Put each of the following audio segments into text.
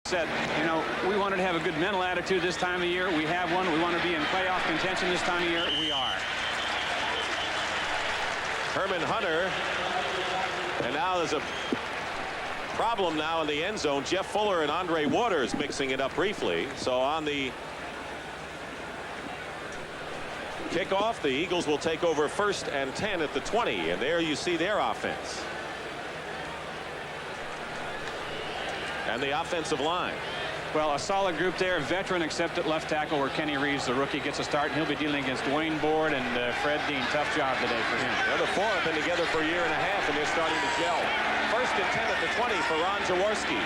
Said, you know, we wanted to have a good mental attitude this time of year. We have one. We want to be in playoff contention this time of year. We are. Herman Hunter. And now there's a problem now in the end zone. Jeff Fuller and Andre Waters mixing it up briefly. So on the kickoff, the Eagles will take over 1st and 10 at the 20. And there you see their offense. And the offensive line. Well, a solid group there. Veteran except at left tackle, where Kenny Reeves, the rookie, gets a start. And he'll be dealing against Dwayne Board and Fred Dean. Tough job today for him. The other four have been together for a year and a half, and they're starting to gel. 1st and 10 at the 20 for Ron Jaworski.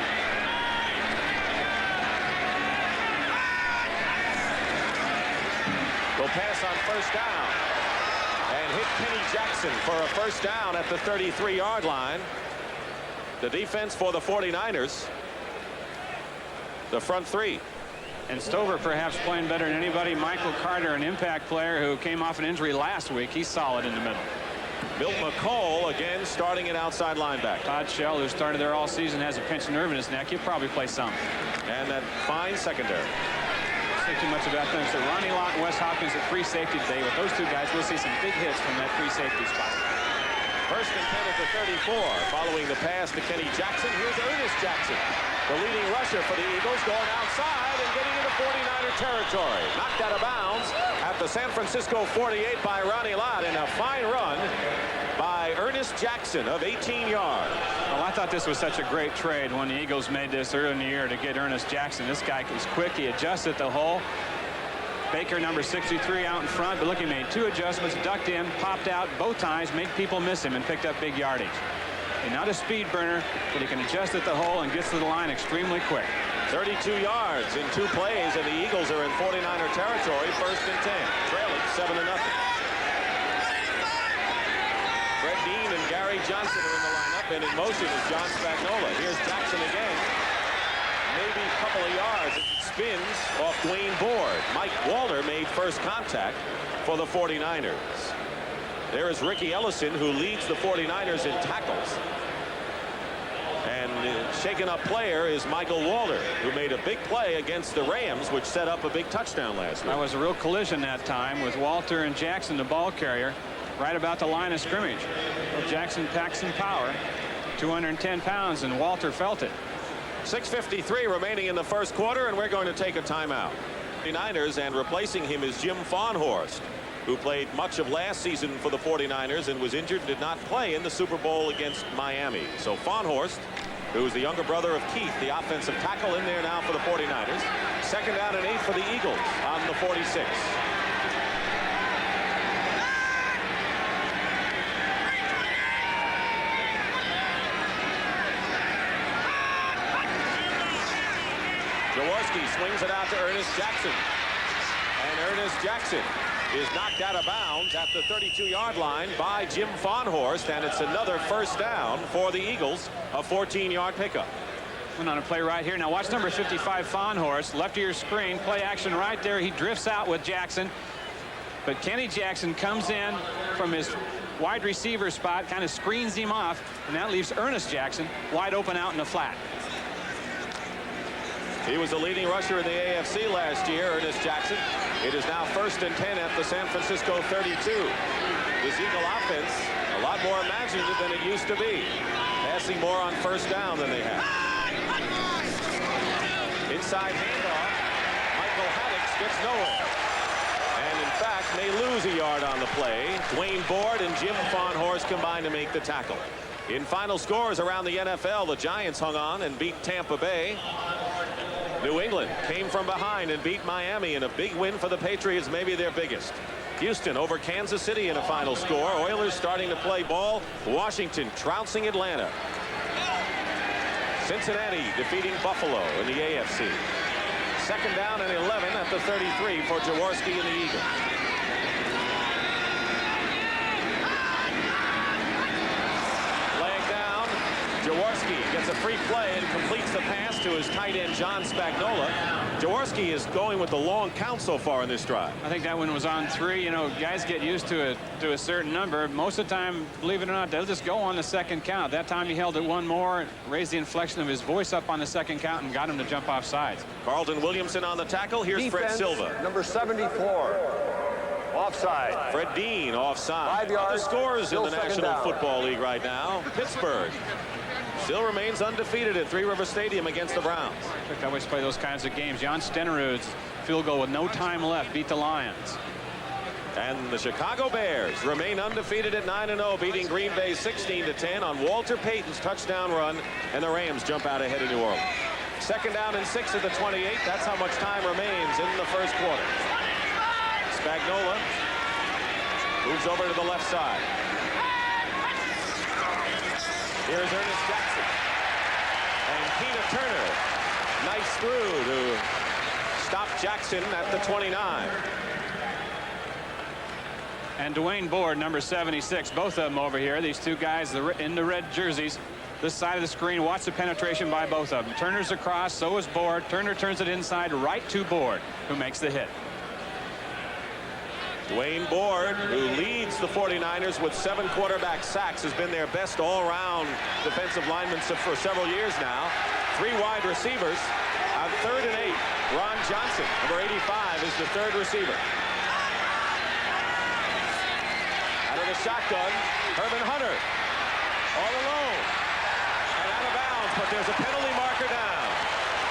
Will pass on 1st down and hit Kenny Jackson for a 1st down at the 33-yard line. The defense for the 49ers. The front three. And Stover perhaps playing better than anybody. Michael Carter, an impact player who came off an injury last week. He's solid in the middle. Milt McCall again starting at outside linebacker. Todd Shell, who started there all season, has a pinched nerve in his neck. He'll probably play some. And that fine secondary. Don't say too much about them. So Ronnie Lott and Wes Hopkins at free safety today. With those two guys, we'll see some big hits from that free safety spot. 1st and 10 at the 34. Following the pass to Kenny Jackson. Here's Ernest Jackson, the leading rusher for the Eagles, going outside and getting into 49er territory. Knocked out of bounds at the San Francisco 48 by Ronnie Lott, and a fine run by Ernest Jackson of 18 yards. Well, I thought this was such a great trade when the Eagles made this early in the year to get Ernest Jackson. This guy was quick. He adjusted the hole. Baker, number 63, out in front, but look, he made 2 adjustments, ducked in, popped out both times, made people miss him, and picked up big yardage. And not a speed burner, but he can adjust at the hole and gets to the line extremely quick. 32 yards in 2 plays, and the Eagles are in 49er territory. 1st and 10, trailing 7-0. Fred Dean and Gary Johnson are in the lineup, and in motion is John Spagnola. Here's Jackson again. Maybe a couple of yards. It spins off Dwayne Board. Mike Walter made first contact for the 49ers. There is Ricky Ellison, who leads the 49ers in tackles. And the shaken up player is Michael Walter, who made a big play against the Rams, which set up a big touchdown last week. That was a real collision that time with Walter and Jackson, the ball carrier, right about the line of scrimmage. Well, Jackson packed some power, 210 pounds, and Walter felt it. 6:53 remaining in the 1st quarter, and we're going to take a timeout. The 49ers, and replacing him is Jim Farnhorst, who played much of last season for the 49ers and was injured and did not play in the Super Bowl against Miami. So Farnhorst, who is the younger brother of Keith, the offensive tackle, in there now for the 49ers. 2nd down and 8 for the Eagles on the 46. Jaworski swings it out to Ernest Jackson. And Ernest Jackson is knocked out of bounds at the 32-yard line by Jim Farnhorst, and it's another 1st down for the Eagles, a 14-yard pickup. Went on a play right here. Now watch number 55, Farnhorst, left of your screen, play action right there. He drifts out with Jackson, but Kenny Jackson comes in from his wide receiver spot, kind of screens him off, and that leaves Ernest Jackson wide open out in the flat. He was the leading rusher in the AFC last year, Ernest Jackson. It is now 1st and 10 at the San Francisco 32. This Eagle offense, a lot more imaginative than it used to be. Passing more on 1st down than they have. Inside handoff. Michael Haddix gets nowhere. And in fact, may lose a yard on the play. Dwayne Board and Jim Farnhorst combined to make the tackle. In final scores around the NFL, the Giants hung on and beat Tampa Bay. New England came from behind and beat Miami in a big win for the Patriots, maybe their biggest. Houston over Kansas City in a final score. Oilers starting to play ball. Washington trouncing Atlanta. Cincinnati defeating Buffalo in the AFC. 2nd down and 11 at the 33 for Jaworski and the Eagles. Laying down, Jaworski gets a free play and completes the pass to his tight end, John Spagnola. Jaworski is going with the long count so far in this drive. I think that one was on 3. You know, guys get used to a certain number. Most of the time, believe it or not, they'll just go on the second count. That time he held it one more, raised the inflection of his voice up on the second count, and got him to jump off sides. Carlton Williamson on the tackle. Here's Fred Silva. Number 74. Offside. Fred Dean offside. 5 yards. The scores in Still the second National down. Football League right now. Pittsburgh still remains undefeated at Three River Stadium against the Browns. I always play those kinds of games. Jan Stenerud's field goal with no time left beat the Lions. And the Chicago Bears remain undefeated at 9-0, beating Green Bay 16-10 on Walter Payton's touchdown run, and the Rams jump out ahead of New Orleans. Second down and 6 at the 28. That's how much time remains in the first quarter. Spagnola moves over to the left side. Here's Ernest Jackson. And Keena Turner. Nice through to stop Jackson at the 29. And Dwayne Board, number 76, both of them over here. These two guys in the red jerseys. This side of the screen, watch the penetration by both of them. Turner's across, so is Board. Turner turns it inside right to Board, who makes the hit. Dwayne Board, who leads the 49ers with 7 quarterback sacks, has been their best all-around defensive lineman for several years now. 3 wide receivers. On 3rd and 8, Ron Johnson, number 85, is the 3rd receiver. Out of the shotgun, Herman Hunter, all alone. And out of bounds, but there's a penalty marker down.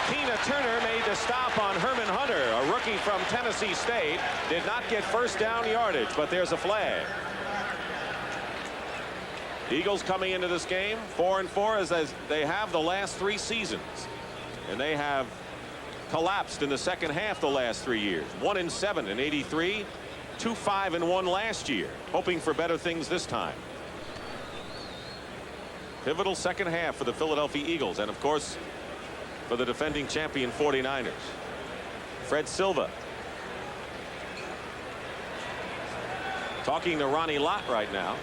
Keena Turner made the stop on Herman Hunter, a rookie from Tennessee State. Did not get first down yardage, but there's a flag. Eagles coming into this game 4-4 as they have the last 3 seasons. And they have collapsed in the second half the last 3 years. 1-7 in '83, 2-5-1 last year. Hoping for better things this time. Pivotal second half for the Philadelphia Eagles, and of course for the defending champion 49ers. Fred Silva talking to Ronnie Lott right now.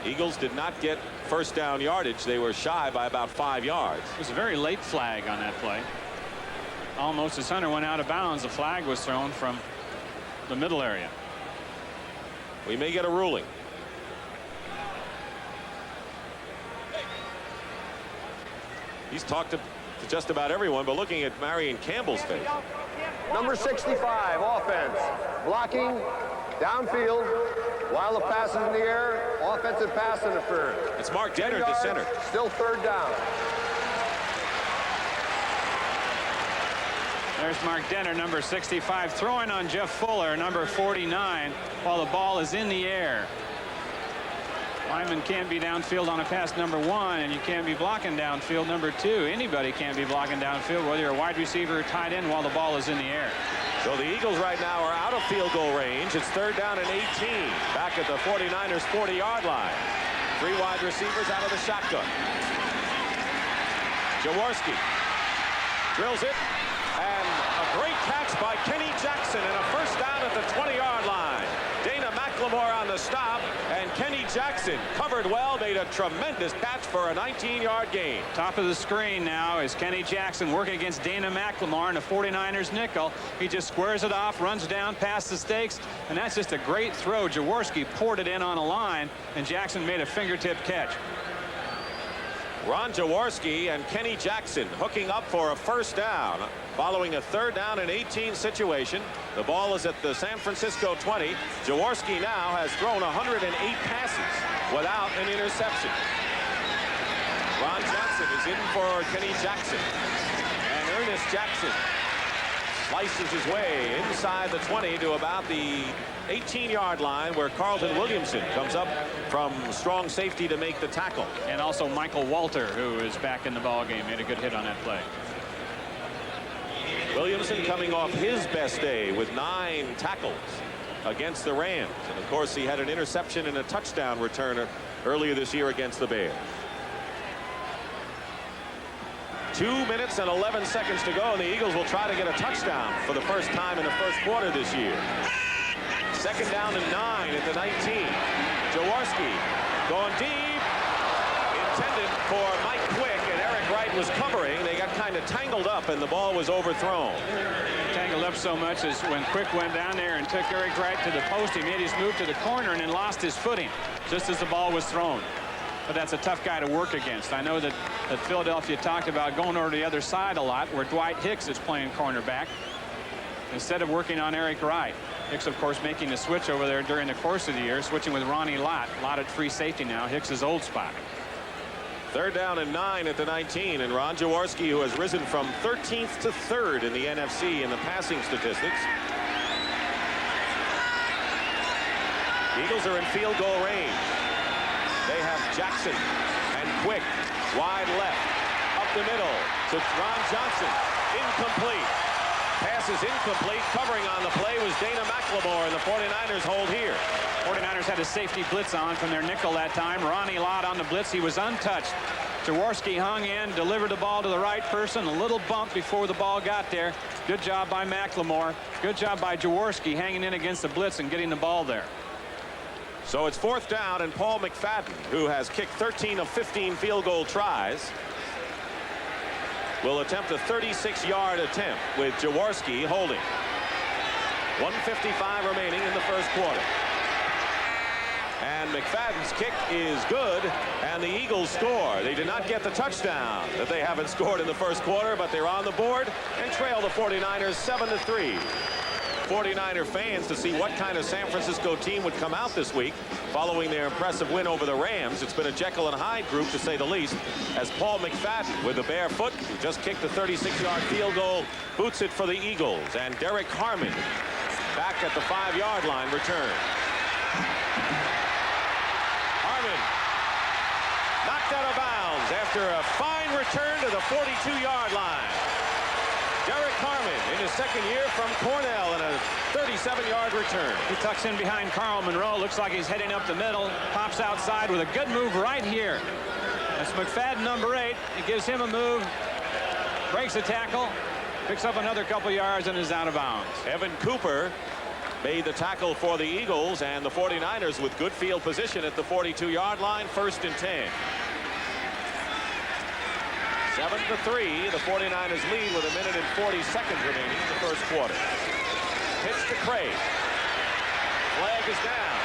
Eagles did not get first down yardage. They were shy by about 5 yards. It was a very late flag on that play. Almost as Hunter went out of bounds, the flag was thrown from the middle area. We may get a ruling. He's talked to just about everyone, but looking at Marion Campbell's face. Number 65, offense. Blocking, downfield, while the pass is in the air, offensive pass interference. It's Mark Dennard, the center. Still 3rd down. There's Mark Dennard, number 65, throwing on Jeff Fuller, number 49, while the ball is in the air. Lineman can't be downfield on a pass number 1, and you can't be blocking downfield number 2. Anybody can't be blocking downfield, whether you're a wide receiver or tight end, while the ball is in the air. So the Eagles right now are out of field goal range. It's 3rd down and 18. Back at the 49ers 40-yard line. 3 wide receivers out of the shotgun. Jaworski drills it. And a great catch by Kenny Jackson and a first down at the 20-yard line. Dana McLemore on the stop, and Kenny Jackson covered well, made a tremendous catch for a 19-yard gain. Top of the screen now is Kenny Jackson working against Dana McLemore in the 49ers nickel. He just squares it off, runs down past the stakes, and that's just a great throw. Jaworski poured it in on a line, and Jackson made a fingertip catch. Ron Jaworski and Kenny Jackson hooking up for a first down following a 3rd down and 18 situation. The ball is at the San Francisco 20. Jaworski now has thrown 108 passes without an interception. Ron Johnson is in for Kenny Jackson, and Ernest Jackson slices his way inside the 20 to about the 18-yard line, where Carlton Williamson comes up from strong safety to make the tackle. And also Michael Walter, who is back in the ball game, made a good hit on that play. Williamson coming off his best day with 9 tackles against the Rams. And of course, he had an interception and a touchdown returner earlier this year against the Bears. 2 minutes and 11 seconds to go, and the Eagles will try to get a touchdown for the first time in the first quarter this year. 2nd down and 9 at the 19. Jaworski going deep. Intended for Mike Quick, and Eric Wright was covering. They got kind of tangled up, and the ball was overthrown. Tangled up so much as when Quick went down there and took Eric Wright to the post, he made his move to the corner and then lost his footing just as the ball was thrown. But that's a tough guy to work against. I know that Philadelphia talked about going over to the other side a lot, where Dwight Hicks is playing cornerback instead of working on Eric Wright. Hicks, of course, making the switch over there during the course of the year, switching with Ronnie Lott. Lott at free safety now, Hicks's old spot. 3rd down and 9 at the 19, and Ron Jaworski, who has risen from 13th to 3rd in the NFC in the passing statistics. Eagles are in field goal range. They have Jackson and Quick wide left, up the middle to Ron Johnson. Incomplete. Pass is incomplete. Covering on the play was Dana McLemore, and the 49ers hold here. 49ers had a safety blitz on from their nickel that time. Ronnie Lott on the blitz. He was untouched. Jaworski hung in, delivered the ball to the right person. A little bump before the ball got there. Good job by McLemore. Good job by Jaworski hanging in against the blitz and getting the ball there. So it's 4th down, and Paul McFadden, who has kicked 13 of 15 field goal tries, will attempt a 36-yard attempt with Jaworski holding. 1:55 remaining in the first quarter. And McFadden's kick is good, and the Eagles score. They did not get the touchdown that they haven't scored in the first quarter, but they're on the board and trail the 49ers 7-3. 49er fans to see what kind of San Francisco team would come out this week following their impressive win over the Rams. It's been a Jekyll and Hyde group, to say the least, as Paul McFadden, with a bare foot, who just kicked the 36-yard field goal, boots it for the Eagles. And Derek Harmon back at the 5-yard line return. Harmon knocked out of bounds after a fine return to the 42-yard line. Derek Harmon in his second year from Cornell and a 37-yard return. He tucks in behind Carl Monroe. Looks like he's heading up the middle. Pops outside with a good move right here. That's McFadden, number 8. It gives him a move. Breaks the tackle. Picks up another couple yards and is out of bounds. Evan Cooper made the tackle for the Eagles, and the 49ers with good field position at the 42-yard line, 1st and 10. 7-3, the 49ers lead with 1 minute and 40 seconds remaining in the first quarter. Pitch to Craig. Flag is down.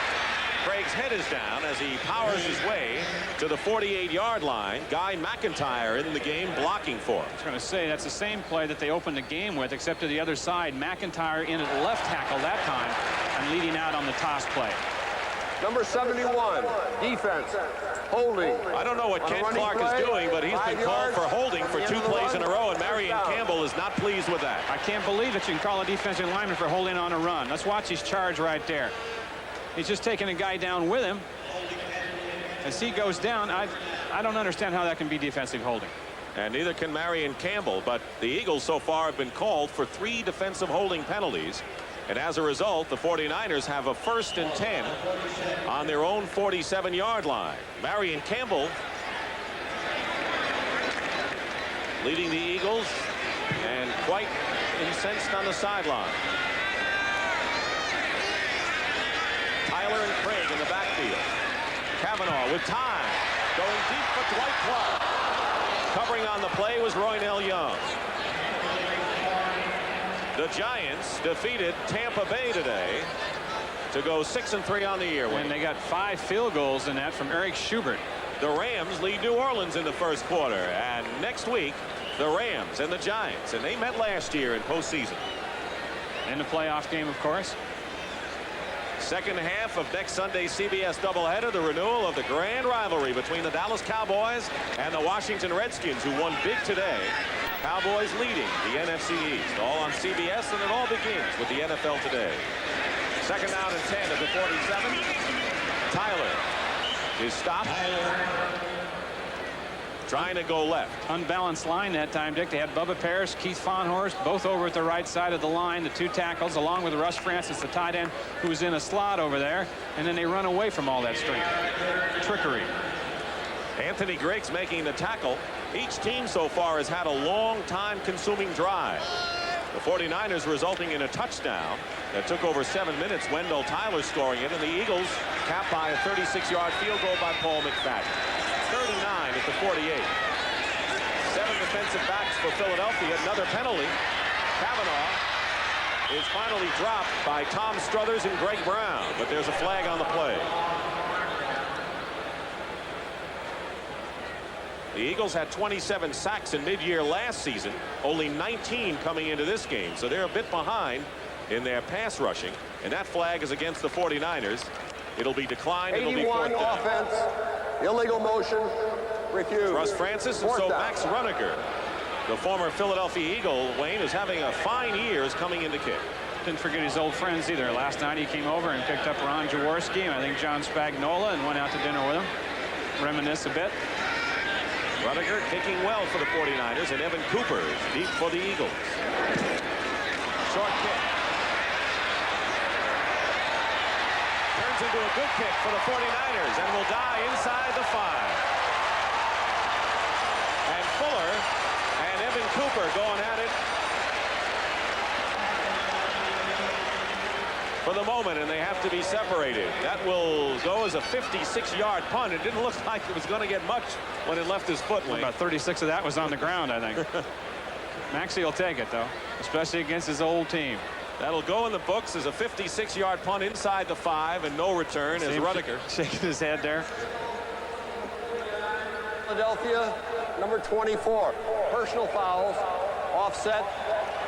Craig's head is down as he powers his way to the 48-yard line. Guy McIntyre in the game blocking for him. I was going to say, that's the same play that they opened the game with, except to the other side. McIntyre in at left tackle that time and leading out on the toss play. Number 71, defense, holding. I don't know what Ken Clark is doing, but he's been called for holding for 2 plays in a row, and Marion Campbell is not pleased with that. I can't believe that you can call a defensive lineman for holding on a run. Let's watch his charge right there. He's just taking a guy down with him. As he goes down, I don't understand how that can be defensive holding. And neither can Marion Campbell, but the Eagles so far have been called for 3 defensive holding penalties. And as a result, the 49ers have a 1st and 10 on their own 47-yard line. Marion Campbell leading the Eagles and quite incensed on the sideline. Tyler and Craig in the backfield. Kavanaugh with time, going deep for Dwight Clark. Covering on the play was Roynell Young. The Giants defeated Tampa Bay today to go 6-3 on the year. And they got 5 field goals in that from Eric Schubert. The Rams lead New Orleans in the first quarter, and next week the Rams and the Giants, and they met last year in postseason. In the playoff game, of course. Second half of next Sunday's CBS doubleheader, the renewal of the grand rivalry between the Dallas Cowboys and the Washington Redskins, who won big today. Cowboys leading the NFC East, all on CBS, and it all begins with the NFL today. 2nd down and 10 at the 47. Tyler is stopped. Trying to go left. Unbalanced line that time, Dick. They had Bubba Parrish, Keith Fahnhorst, both over at the right side of the line, the 2 tackles, along with Russ Francis, the tight end, who was in a slot over there, and then they run away from all that strength. Trickery. Anthony Griggs making the tackle. Each team so far has had a long time consuming drive. The 49ers resulting in a touchdown that took over 7 minutes. Wendell Tyler scoring it, and the Eagles capped by a 36-yard field goal by Paul McFadden. 3rd and 9 at the 48. 7 defensive backs for Philadelphia. Another penalty. Kavanaugh is finally dropped by Tom Struthers and Greg Brown, but there's a flag on the play. The Eagles had 27 sacks in mid-year last season, only 19 coming into this game, so they're a bit behind in their pass rushing, and that flag is against the 49ers. It'll be declined. It'll be 81 4th down. offense, illegal motion, refused. Russ Francis, and 4th so down. Max Runaker, the former Philadelphia Eagle, Wayne, is having a fine year coming into kick. Didn't forget his old friends either. Last night he came over and picked up Ron Jaworski and I think John Spagnola and went out to dinner with him. Reminisce a bit. Rudiger kicking well for the 49ers, and Evan Cooper is deep for the Eagles. Short kick. Turns into a good kick for the 49ers and will die inside the 5. And Fuller and Evan Cooper going at it for the moment, and they have to be separated. That will go as a 56-yard punt. It didn't look like it was going to get much when it left his foot, Wayne. About 36 of that was on the ground, I think. Maxey will take it, though, especially against his old team. That'll go in the books as a 56-yard punt inside the 5 and no return as Rudiger shaking his head there. Philadelphia, number 24. Personal fouls, offset,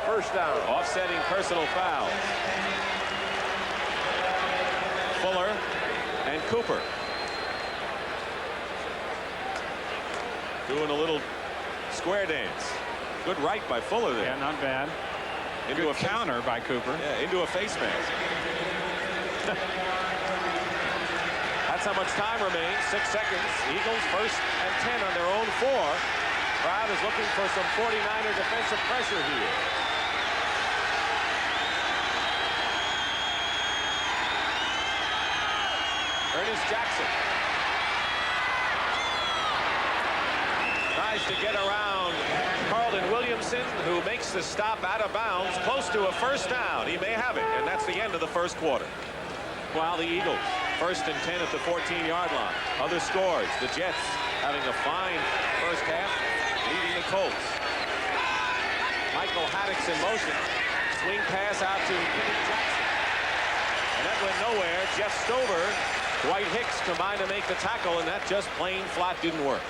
1st down. Offsetting personal fouls. Fuller and Cooper doing a little square dance. Good right by Fuller there. Yeah, not bad. Into Good counter by Cooper. Yeah, into a face mask. That's how much time remains. 6 seconds. Eagles 1st and 10 on their own 4. Crowd is looking for some 49er defensive pressure here. Ernest Jackson tries to get around Carlton Williamson, who makes the stop out of bounds close to a 1st down. He may have it, and that's the end of the 1st quarter. While the Eagles 1st and 10 at the 14-yard line. Other scores, the Jets having a fine 1st half, leading the Colts. Michael Haddock's in motion. Swing pass out to Kenny Jackson. And that went nowhere. Jeff Stover, Dwight Hicks combined to make the tackle, and that just plain flat didn't work.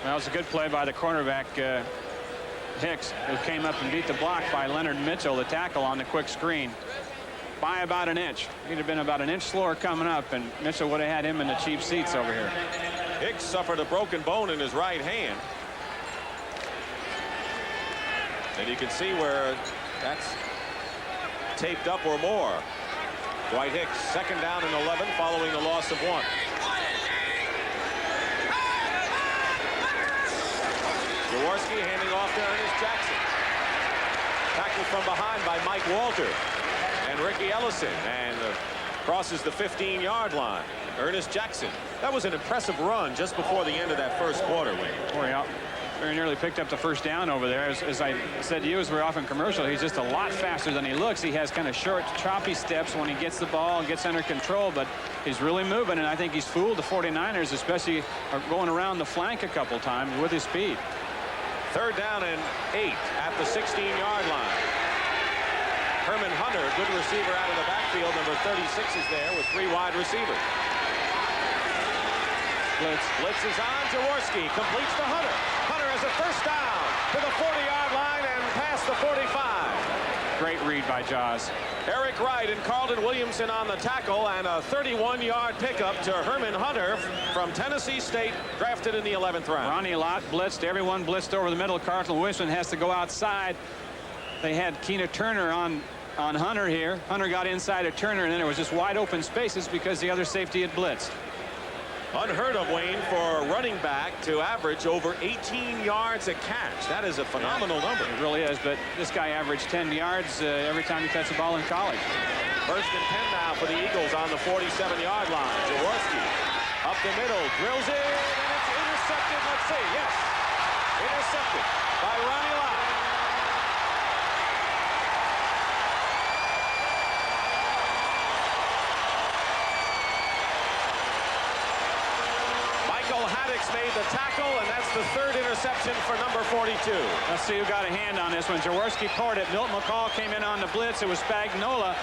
That was a good play by the cornerback, Hicks, who came up and beat the block by Leonard Mitchell, the tackle on the quick screen, by about an inch. He'd have been about an inch slower coming up, and Mitchell would have had him in the cheap seats over here. Hicks suffered a broken bone in his right hand. And you can see where that's taped up or more. Dwight Hicks, 2nd down and 11 following the loss of 1. Jaworski handing off to Ernest Jackson. Tackled from behind by Mike Walter and Ricky Ellison, and crosses the 15-yard line. Ernest Jackson. That was an impressive run just before the end of that 1st quarter, Wayne. Very nearly picked up the 1st down over there. As I said to you, as we're off in commercial, he's just a lot faster than he looks. He has kind of short, choppy steps when he gets the ball and gets under control, but he's really moving, and I think he's fooled the 49ers, especially going around the flank a couple times with his speed. 3rd down and 8 at the 16-yard line. Herman Hunter, good receiver out of the backfield. Number 36 is there with 3 wide receivers. Blitz is on. Jaworski completes to Hunter. Hunter has a 1st down to the 40-yard line and past the 45. Great read by Jaws. Eric Wright and Carlton Williamson on the tackle, and a 31-yard pickup to Herman Hunter from Tennessee State, drafted in the 11th round. Ronnie Lott blitzed. Everyone blitzed over the middle. Carlton Williamson has to go outside. They had Keena Turner on Hunter here. Hunter got inside of Turner, and then there was just wide open spaces because the other safety had blitzed. Unheard of, Wayne, for a running back to average over 18 yards a catch. That is a phenomenal number. It really is, but this guy averaged 10 yards every time he touched the ball in college. 1st and 10 now for the Eagles on the 47-yard line. Jaworski up the middle, drills it, and it's intercepted. Let's see, yes. Intercepted by Ronnie Lott. made the tackle, and that's the third interception for number 42. Let's see who got a hand on this one. Jaworski caught it. Milton McCall came in on the blitz. It was Spagnola.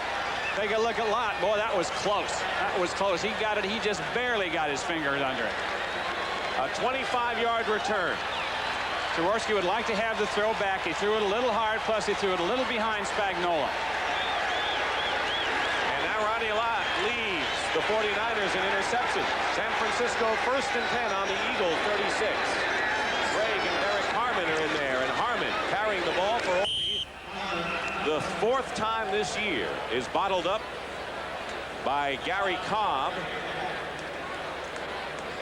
Take a look at Lott. Boy, that was close. That was close. He got it. He just barely got his fingers under it. A 25-yard return. Jaworski would like to have the throw back. He threw it a little hard, plus he threw it a little behind Spagnola. And now Ronnie Lott leads the 49ers in interception. San Francisco 1st and 10 on the Eagle 36. Craig and Derek Harmon are in there, and Harmon carrying the ball for the 4th time this year is bottled up by Gary Cobb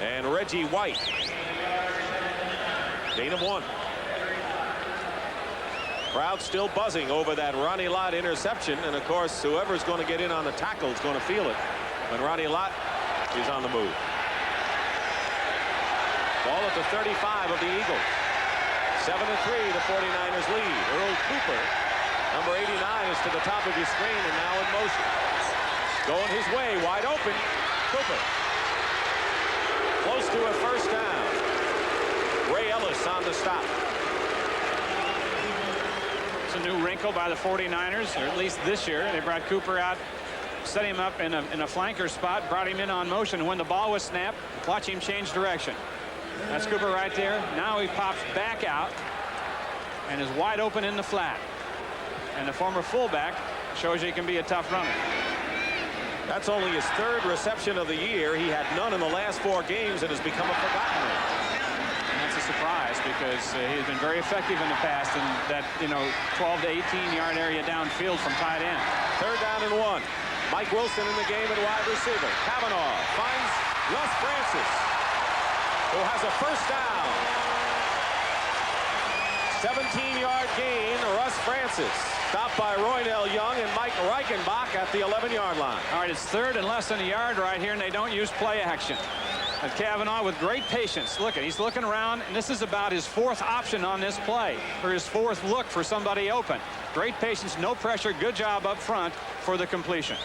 and Reggie White. Gain of 1. Crowd still buzzing over that Ronnie Lott interception, and of course whoever's going to get in on the tackle is going to feel it when Ronnie Lott is on the move. Ball at the 35 of the Eagles. 7-3, the 49ers lead. Earl Cooper, number 89, is to the top of your screen and now in motion. Going his way, wide open. Cooper. Close to a first down. Ray Ellis on the stop. It's a new wrinkle by the 49ers, or at least this year. They brought Cooper out, set him up in a flanker spot, brought him in on motion. When the ball was snapped, watch him change direction. That's Cooper right there. Now he pops back out and is wide open in the flat. And the former fullback shows you he can be a tough runner. That's only his 3rd reception of the year. He had none in the last 4 games and has become a forgotten man. And that's a surprise because he's been very effective in the past in that, 12 to 18-yard area downfield from tight end. 3rd down and 1. Mike Wilson in the game at wide receiver. Kavanaugh finds Russ Francis, who has a first down. 17-yard gain, Russ Francis. Stopped by Roynell Young and Mike Reichenbach at the 11-yard line. All right, it's 3rd and less than a yard right here, and they don't use play action. And Kavanaugh with great patience. Look, he's looking around, and this is about his 4th option on this play, or his 4th look for somebody open. Great patience, no pressure, good job up front for the completion.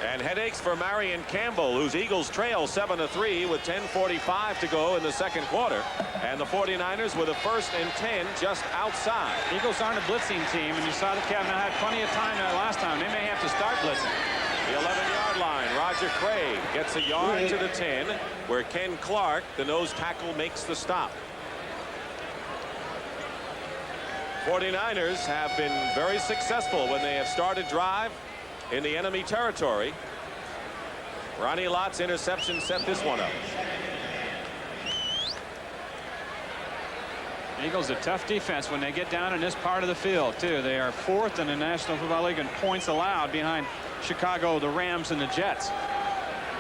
And headaches for Marion Campbell, whose Eagles trail 7-3 with 10:45 to go in the 2nd quarter. And the 49ers with a 1st and 10 just outside. Eagles aren't a blitzing team, and you saw that Kavanaugh had plenty of time last time. They may have to start blitzing. The 11-yard line, Roger Craig gets a yard to the 10, where Ken Clark, the nose tackle, makes the stop. 49ers have been very successful when they have started drive in the enemy territory. Ronnie Lott's interception set this one up. Eagles a tough defense when they get down in this part of the field, too. They are 4th in the National Football League in points allowed behind Chicago, the Rams, and the Jets.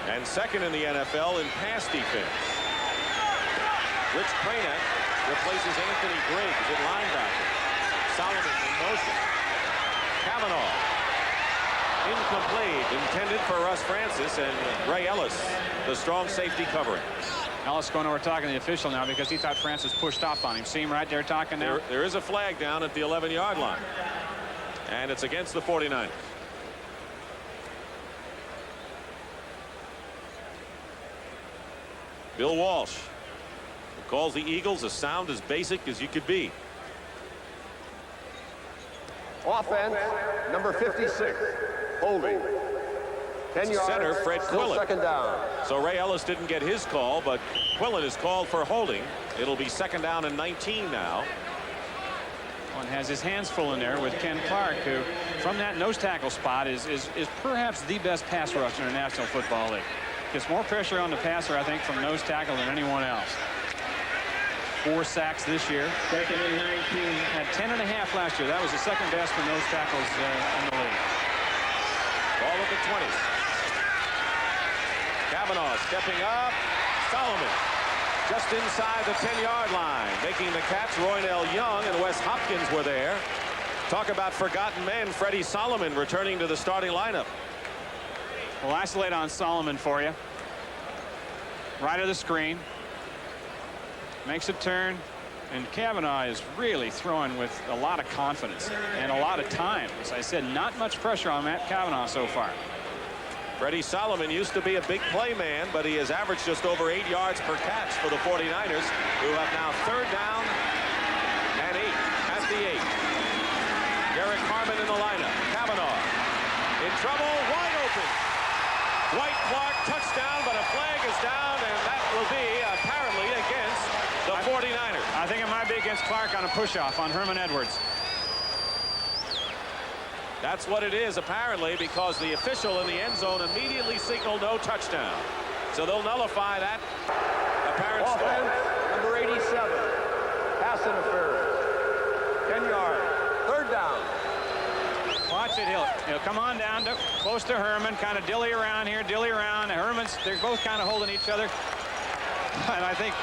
And 2nd in the NFL in pass defense. Rich Cranick replaces Anthony Griggs at linebacker. Solomon in motion. Kavanaugh. Incomplete, intended for Russ Francis, and Ray Ellis, the strong safety covering. Ellis going over talking to the official now because he thought Francis pushed off on him. See him right there talking now? There is a flag down at the 11-yard line, and it's against the 49ers. Bill Walsh calls the Eagles as sound as basic as you could be. Offense, number 56, holding. 10 yards, center, Fred still Quillen. 2nd down. So Ray Ellis didn't get his call, but Quillen is called for holding. It'll be 2nd down and 19 now. One has his hands full in there with Ken Clark, who from that nose tackle spot is perhaps the best pass rusher in the National Football League. Gets more pressure on the passer, I think, from nose tackle than anyone else. 4 sacks this year. 2nd and 19. Had 10.5 last year. That was the 2nd best for nose tackles in the league. Ball at the 20. Kavanaugh stepping up. Solomon just inside the 10-yard line. Making the catch, Roynell Young and Wes Hopkins were there. Talk about forgotten men. Freddie Solomon returning to the starting lineup. We'll isolate on Solomon for you. Right of the screen. Makes a turn. And Kavanaugh is really throwing with a lot of confidence and a lot of time. As I said, not much pressure on Matt Kavanaugh so far. Freddie Solomon used to be a big play man, but he has averaged just over 8 yards per catch for the 49ers, who have now 3rd down and 8 at the 8. Derek Harmon in the lineup. Kavanaugh in trouble, wide open. Dwight Clark touchdown, but a flag is down, and that will be apparently against the 49ers. I think it might be against Clark on a push-off on Herman Edwards. That's what it is, apparently, because the official in the end zone immediately signaled no touchdown. So they'll nullify that apparent score. Offense, number 87. Pass interference. 10 yards. 3rd down. Watch it. He'll come on down close to Herman, kind of dilly around here, dilly around. They're both kind of holding each other. And I think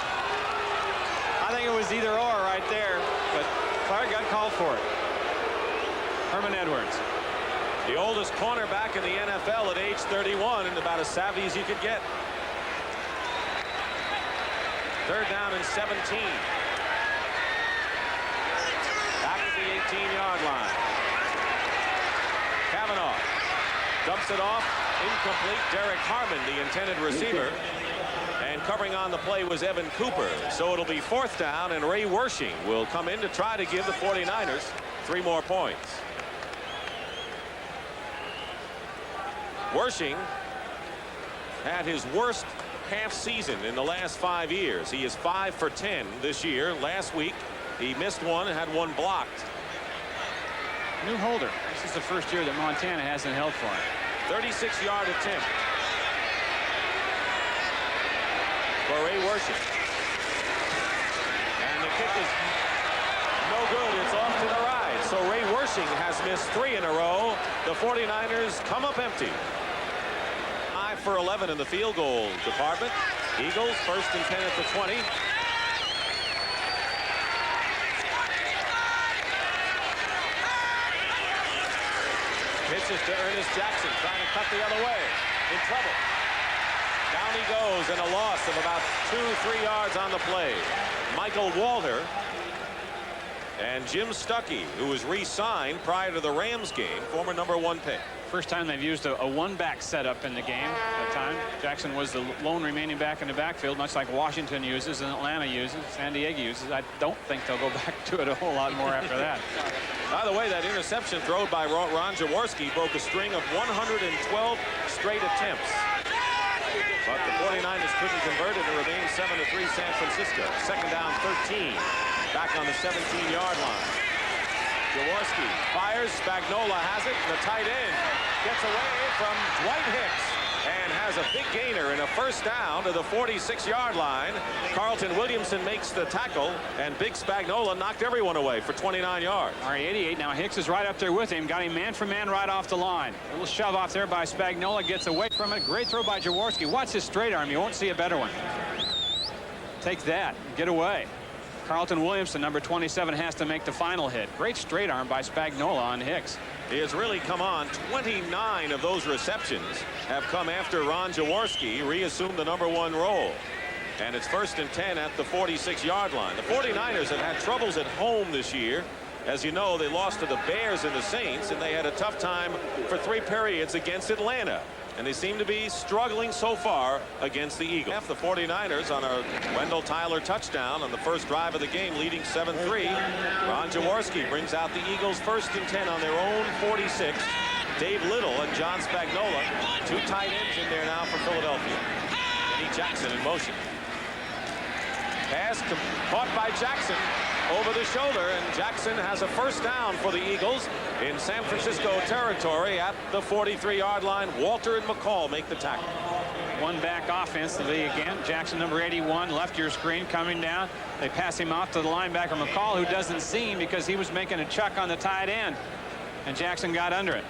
it was either or right there, but Clark got called for it. Herman Edwards. The oldest cornerback in the NFL at age 31, and about as savvy as you could get. 3rd down and 17. Back at the 18-yard line. Kavanaugh dumps it off. Incomplete. Derek Harmon, the intended receiver. And covering on the play was Evan Cooper. So it'll be 4th down, and Ray Wersching will come in to try to give the 49ers 3 more points. Wersching had his worst half season in the last 5 years. He is 5 for 10 this year. Last week, he missed one and had one blocked. New holder. This is the first year that Montana hasn't held for him. 36-yard attempt for Ray Wersching. And the kick is no good. It's off to the right. So Ray Wersching has missed 3 in a row. The 49ers come up empty. 5 for 11 in the field goal department. Eagles 1st and 10 at the 20. Pitches to Ernest Jackson, trying to cut the other way. In trouble. Down he goes, and a loss of about 2-3 yards on the play. Michael Walter and Jim Stuckey, who was re-signed prior to the Rams game, former #1 pick. First time they've used a one-back setup in the game that time. Jackson was the lone remaining back in the backfield, much like Washington uses and Atlanta uses, San Diego uses. I don't think they'll go back to it a whole lot more after that. By the way, that interception thrown by Ron Jaworski broke a string of 112 straight attempts. But the 49ers couldn't convert it. It remains 7-3 San Francisco. 2nd down, 13. Back on the 17-yard line. Jaworski fires. Spagnola has it. The tight end gets away from Dwight Hicks and has a big gainer in a 1st down to the 46-yard line. Carlton Williamson makes the tackle, and Big Spagnola knocked everyone away for 29 yards. All right, 88. Now Hicks is right up there with him. Got him man for man right off the line. A little shove off there by Spagnola. Gets away from it. Great throw by Jaworski. Watch his straight arm. You won't see a better one. Take that. Get away. Carlton Williamson, number 27, has to make the final hit. Great straight arm by Spagnola on Hicks. He has really come on. 29 of those receptions have come after Ron Jaworski reassumed the #1 role. And it's 1st and 10 at the 46-yard line. The 49ers have had troubles at home this year. As you know, they lost to the Bears and the Saints, and they had a tough time for 3 periods against Atlanta. And they seem to be struggling so far against the Eagles. The 49ers on a Wendell Tyler touchdown on the first drive of the game, leading 7-3. Ron Jaworski brings out the Eagles 1st and 10 on their own 46. Dave Little and John Spagnola, 2 tight ends in there now for Philadelphia. Eddie Jackson in motion. Pass caught by Jackson over the shoulder, and Jackson has a 1st down for the Eagles in San Francisco territory at the 43-yard line. Walter and McCall make the tackle. One back offensively again. Jackson, number 81, left your screen coming down. They pass him off to the linebacker McCall, who doesn't see him because he was making a chuck on the tight end, and Jackson got under it.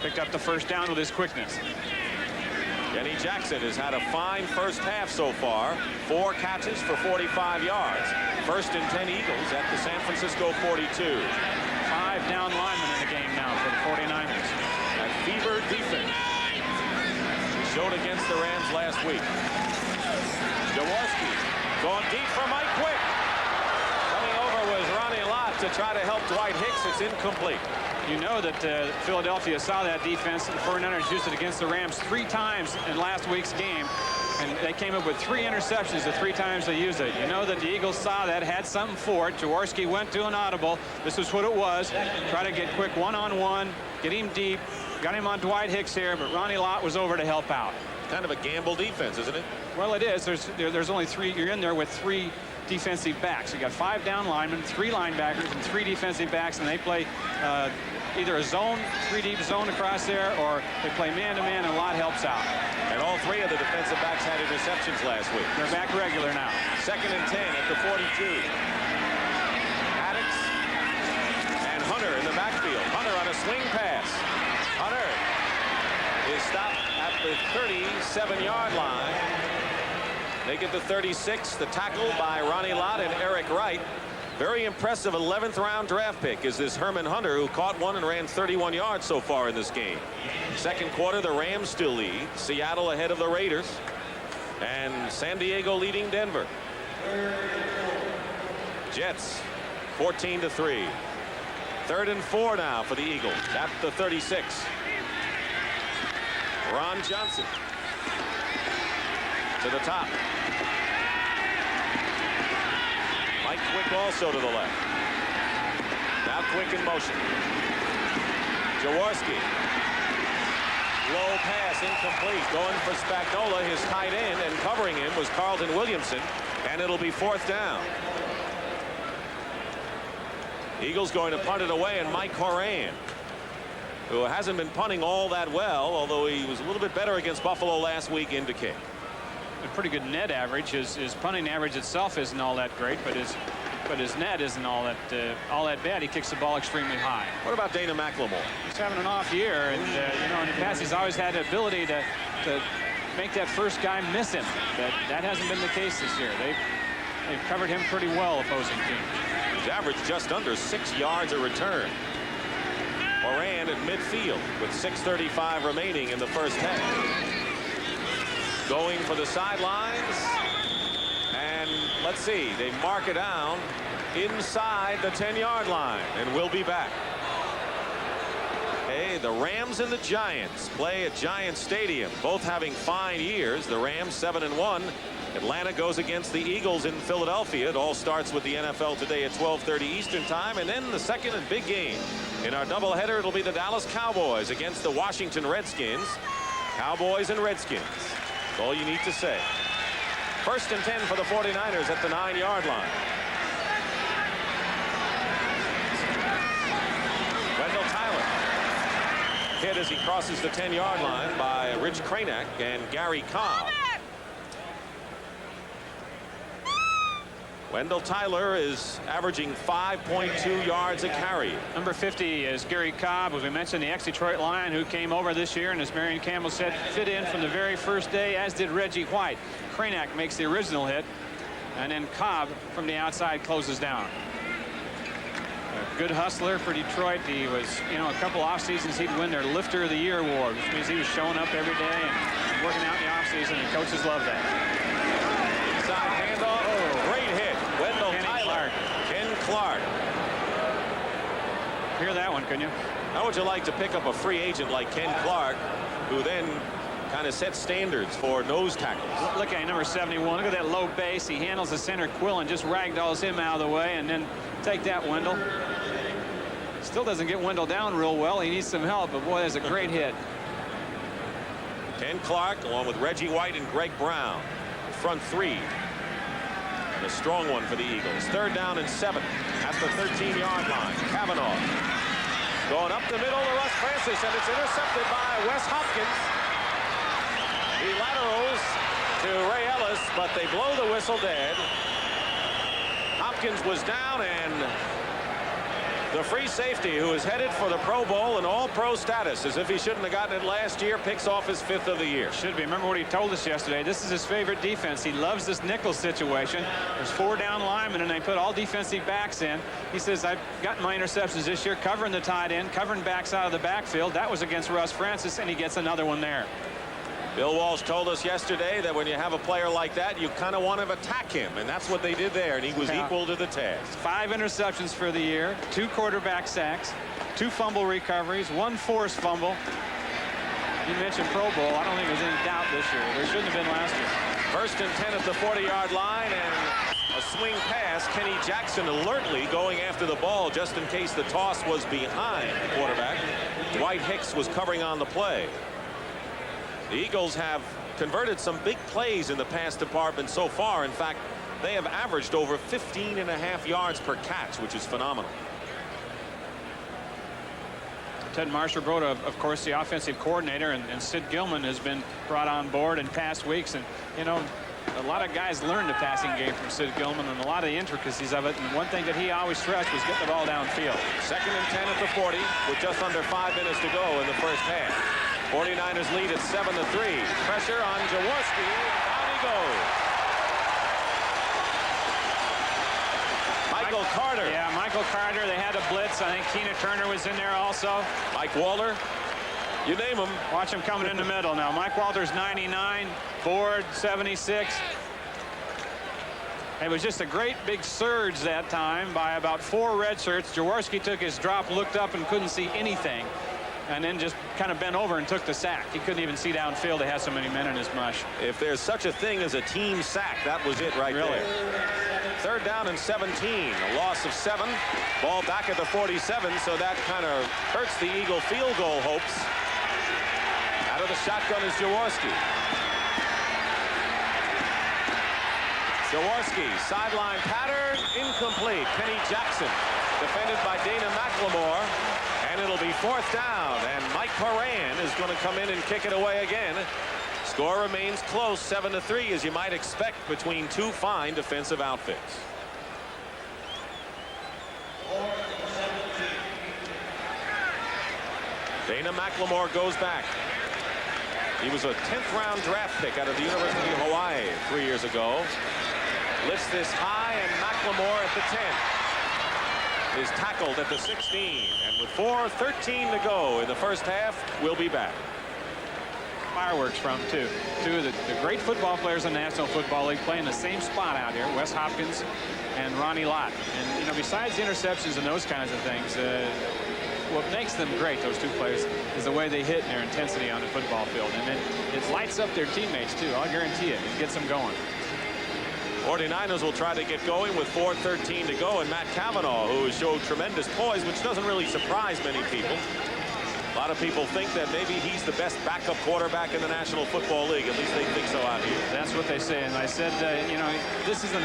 Picked up the 1st down with his quickness. Eddie Jackson has had a fine first half so far. 4 catches for 45 yards. 1st and 10 Eagles at the San Francisco 42. 5 down linemen in the game now for the 49ers. That fever defense showed against the Rams last week. Jaworski going deep for Mike Quick. Coming over was Ronnie Lott. up to try to help Dwight Hicks. It's incomplete. You know that Philadelphia saw that defense. The 49ers used it against the Rams 3 times in last week's game. And they came up with 3 interceptions the 3 times they used it. You know that the Eagles saw that, had something for it. Jaworski went to an audible. This is what it was. Try to get quick one-on-one, get him deep. Got him on Dwight Hicks here, but Ronnie Lott was over to help out. Kind of a gamble defense, isn't it? Well, it is. There's only 3. You're in there with 3 defensive backs. You got 5 down linemen, 3 linebackers, and 3 defensive backs, and they play either a zone, 3 deep zone across there, or they play man-to-man, and Lott helps out. And all 3 of the defensive backs had interceptions last week. They're back regular now. 2nd and 10 at the 42. Maddox and Hunter in the backfield. Hunter on a swing pass. Hunter is stopped at the 37-yard line. They get the 36. The tackle by Ronnie Lott and Eric Wright. Very impressive 11th round draft pick is this Herman Hunter, who caught one and ran 31 yards so far in this game. Second quarter, the Rams still lead. Seattle ahead of the Raiders. And San Diego leading Denver. Jets 14-3. 3rd and 4 now for the Eagles at the 36. Ron Johnson to the top. Mike Quick also to the left. Now Quick in motion. Jaworski. Low pass incomplete. Going for Spagnola, his tight end, and covering him was Carlton Williamson, and it'll be 4th down. Eagles going to punt it away, and Mike Horan, who hasn't been punting all that well, although he was a little bit better against Buffalo last week, in to kick. A pretty good net average. His punting average itself isn't all that great, but his net isn't all that bad. He kicks the ball extremely high. What about Dana McLemore? He's having an off year, and you know, in the past he's always had the ability to make that first guy miss him. But that hasn't been the case this year. They've covered him pretty well, opposing teams. He's averaged just under 6 yards a return. Moran at midfield with 6:35 remaining in the first half. Going for the sidelines, and let's see, they mark it down inside the 10-yard line, and we'll be back. Hey, the Rams and the Giants play at Giants Stadium, both having fine years. The Rams 7-1. Atlanta goes against the Eagles in Philadelphia. It all starts with the NFL today at 12:30 Eastern time, and then the second and big game in our doubleheader. It'll be the Dallas Cowboys against the Washington Redskins. Cowboys and Redskins. That's all you need to say. 1st and 10 for the 49ers at the 9-yard line. Wendell Tyler hit as he crosses the 10-yard line by Rich Cranack and Gary Cobb. Wendell Tyler is averaging 5.2 yards a carry. Number 50 is Gary Cobb, as we mentioned, the ex-Detroit Lion, who came over this year, and as Marion Campbell said, fit in from the very first day, as did Reggie White. Cranack makes the original hit, and then Cobb from the outside closes down. A good hustler for Detroit. He was, you know, a couple off seasons he'd win their Lifter of the Year award, which means he was showing up every day and working out in the off season, and coaches love that. Inside handoff. Oh, great hit. Wendell Tyler. Ken Clark. Hear that one, couldn't you? How would you like to pick up a free agent like Ken Clark, who then kind of sets standards for nose tackles? Look at number 71. Look at that low base. He handles the center quill and just ragdolls him out of the way, and then take that, Wendell. Still doesn't get Wendell down real well. He needs some help, but boy, that's a great hit. Ken Clark along with Reggie White and Greg Brown. Front 3. And a strong one for the Eagles. 3rd down and 7 at the 13-yard line. Kavanaugh going up the middle to Russ Francis, and it's intercepted by Wes Hopkins. He laterals to Ray Ellis, but they blow the whistle dead. Hopkins was down, and the free safety, who is headed for the Pro Bowl and All-Pro status, as if he shouldn't have gotten it last year, picks off his 5th of the year. Should be. Remember what he told us yesterday. This is his favorite defense. He loves this nickel situation. There's 4 down linemen, and they put all defensive backs in. He says, I've gotten my interceptions this year, covering the tight end, covering backs out of the backfield. That was against Russ Francis, and he gets another one there. Bill Walsh told us yesterday that when you have a player like that, you kind of want to attack him, and that's what they did there, and he was equal to the task. 5 interceptions for the year, 2 quarterback sacks, 2 fumble recoveries, 1 forced fumble. You mentioned Pro Bowl. I don't think there's any doubt this year. There shouldn't have been last year. 1st and 10 at the 40-yard line, and a swing pass. Kenny Jackson alertly going after the ball just in case the toss was behind the quarterback. Dwight Hicks was covering on the play. The Eagles have converted some big plays in the pass department so far. In fact, they have averaged over 15.5 yards per catch, which is phenomenal. Ted Marshall-Broda, of course, the offensive coordinator, and Sid Gilman has been brought on board in past weeks. And, you know, a lot of guys learned the passing game from Sid Gilman and a lot of the intricacies of it. And one thing that he always stressed was get the ball downfield. 2nd and 10 at the 40 with just under 5 minutes to go in the first half. 49ers lead at 7-3. Pressure on Jaworski, and down he goes. Michael Carter. Yeah, Michael Carter. They had a blitz. I think Keena Turner was in there also. Mike Walter. You name him. Watch him coming in the middle now. Mike Walter's 99. Ford 76. It was just a great big surge that time by about 4 red shirts. Jaworski took his drop, looked up, and couldn't see anything, and then just kind of bent over and took the sack. He couldn't even see downfield. They had so many men in his mush. If there's such a thing as a team sack, that was it right there. 3rd down and 17. A loss of 7. Ball back at the 47, so that kind of hurts the Eagle field goal hopes. Out of the shotgun is Jaworski. Jaworski, sideline pattern, incomplete. Kenny Jackson, defended by Dana McLemore. And it'll be 4th down, and Mike Horan is going to come in and kick it away again. Score remains close, 7-3, as you might expect, between 2 fine defensive outfits. Dana McLemore goes back. He was a 10th round draft pick out of the University of Hawaii 3 years ago. Lifts this high, and McLemore at the 10. Is tackled at the 16, and with 4:13 to go in the first half, we'll be back. Fireworks from two of the great football players in the National Football League play in the same spot out here, Wes Hopkins and Ronnie Lott. And, you know, besides the interceptions and those kinds of things, what makes them great, those 2 players, is the way they hit and their intensity on the football field. And then it lights up their teammates, too. I'll guarantee it. It gets them going. 49ers will try to get going with 4:13 to go, and Matt Cavanaugh, who has showed tremendous poise, which doesn't really surprise many people. A lot of people think that maybe he's the best backup quarterback in the National Football League. At least they think so out here. That's what they say. And I said, you know, this is a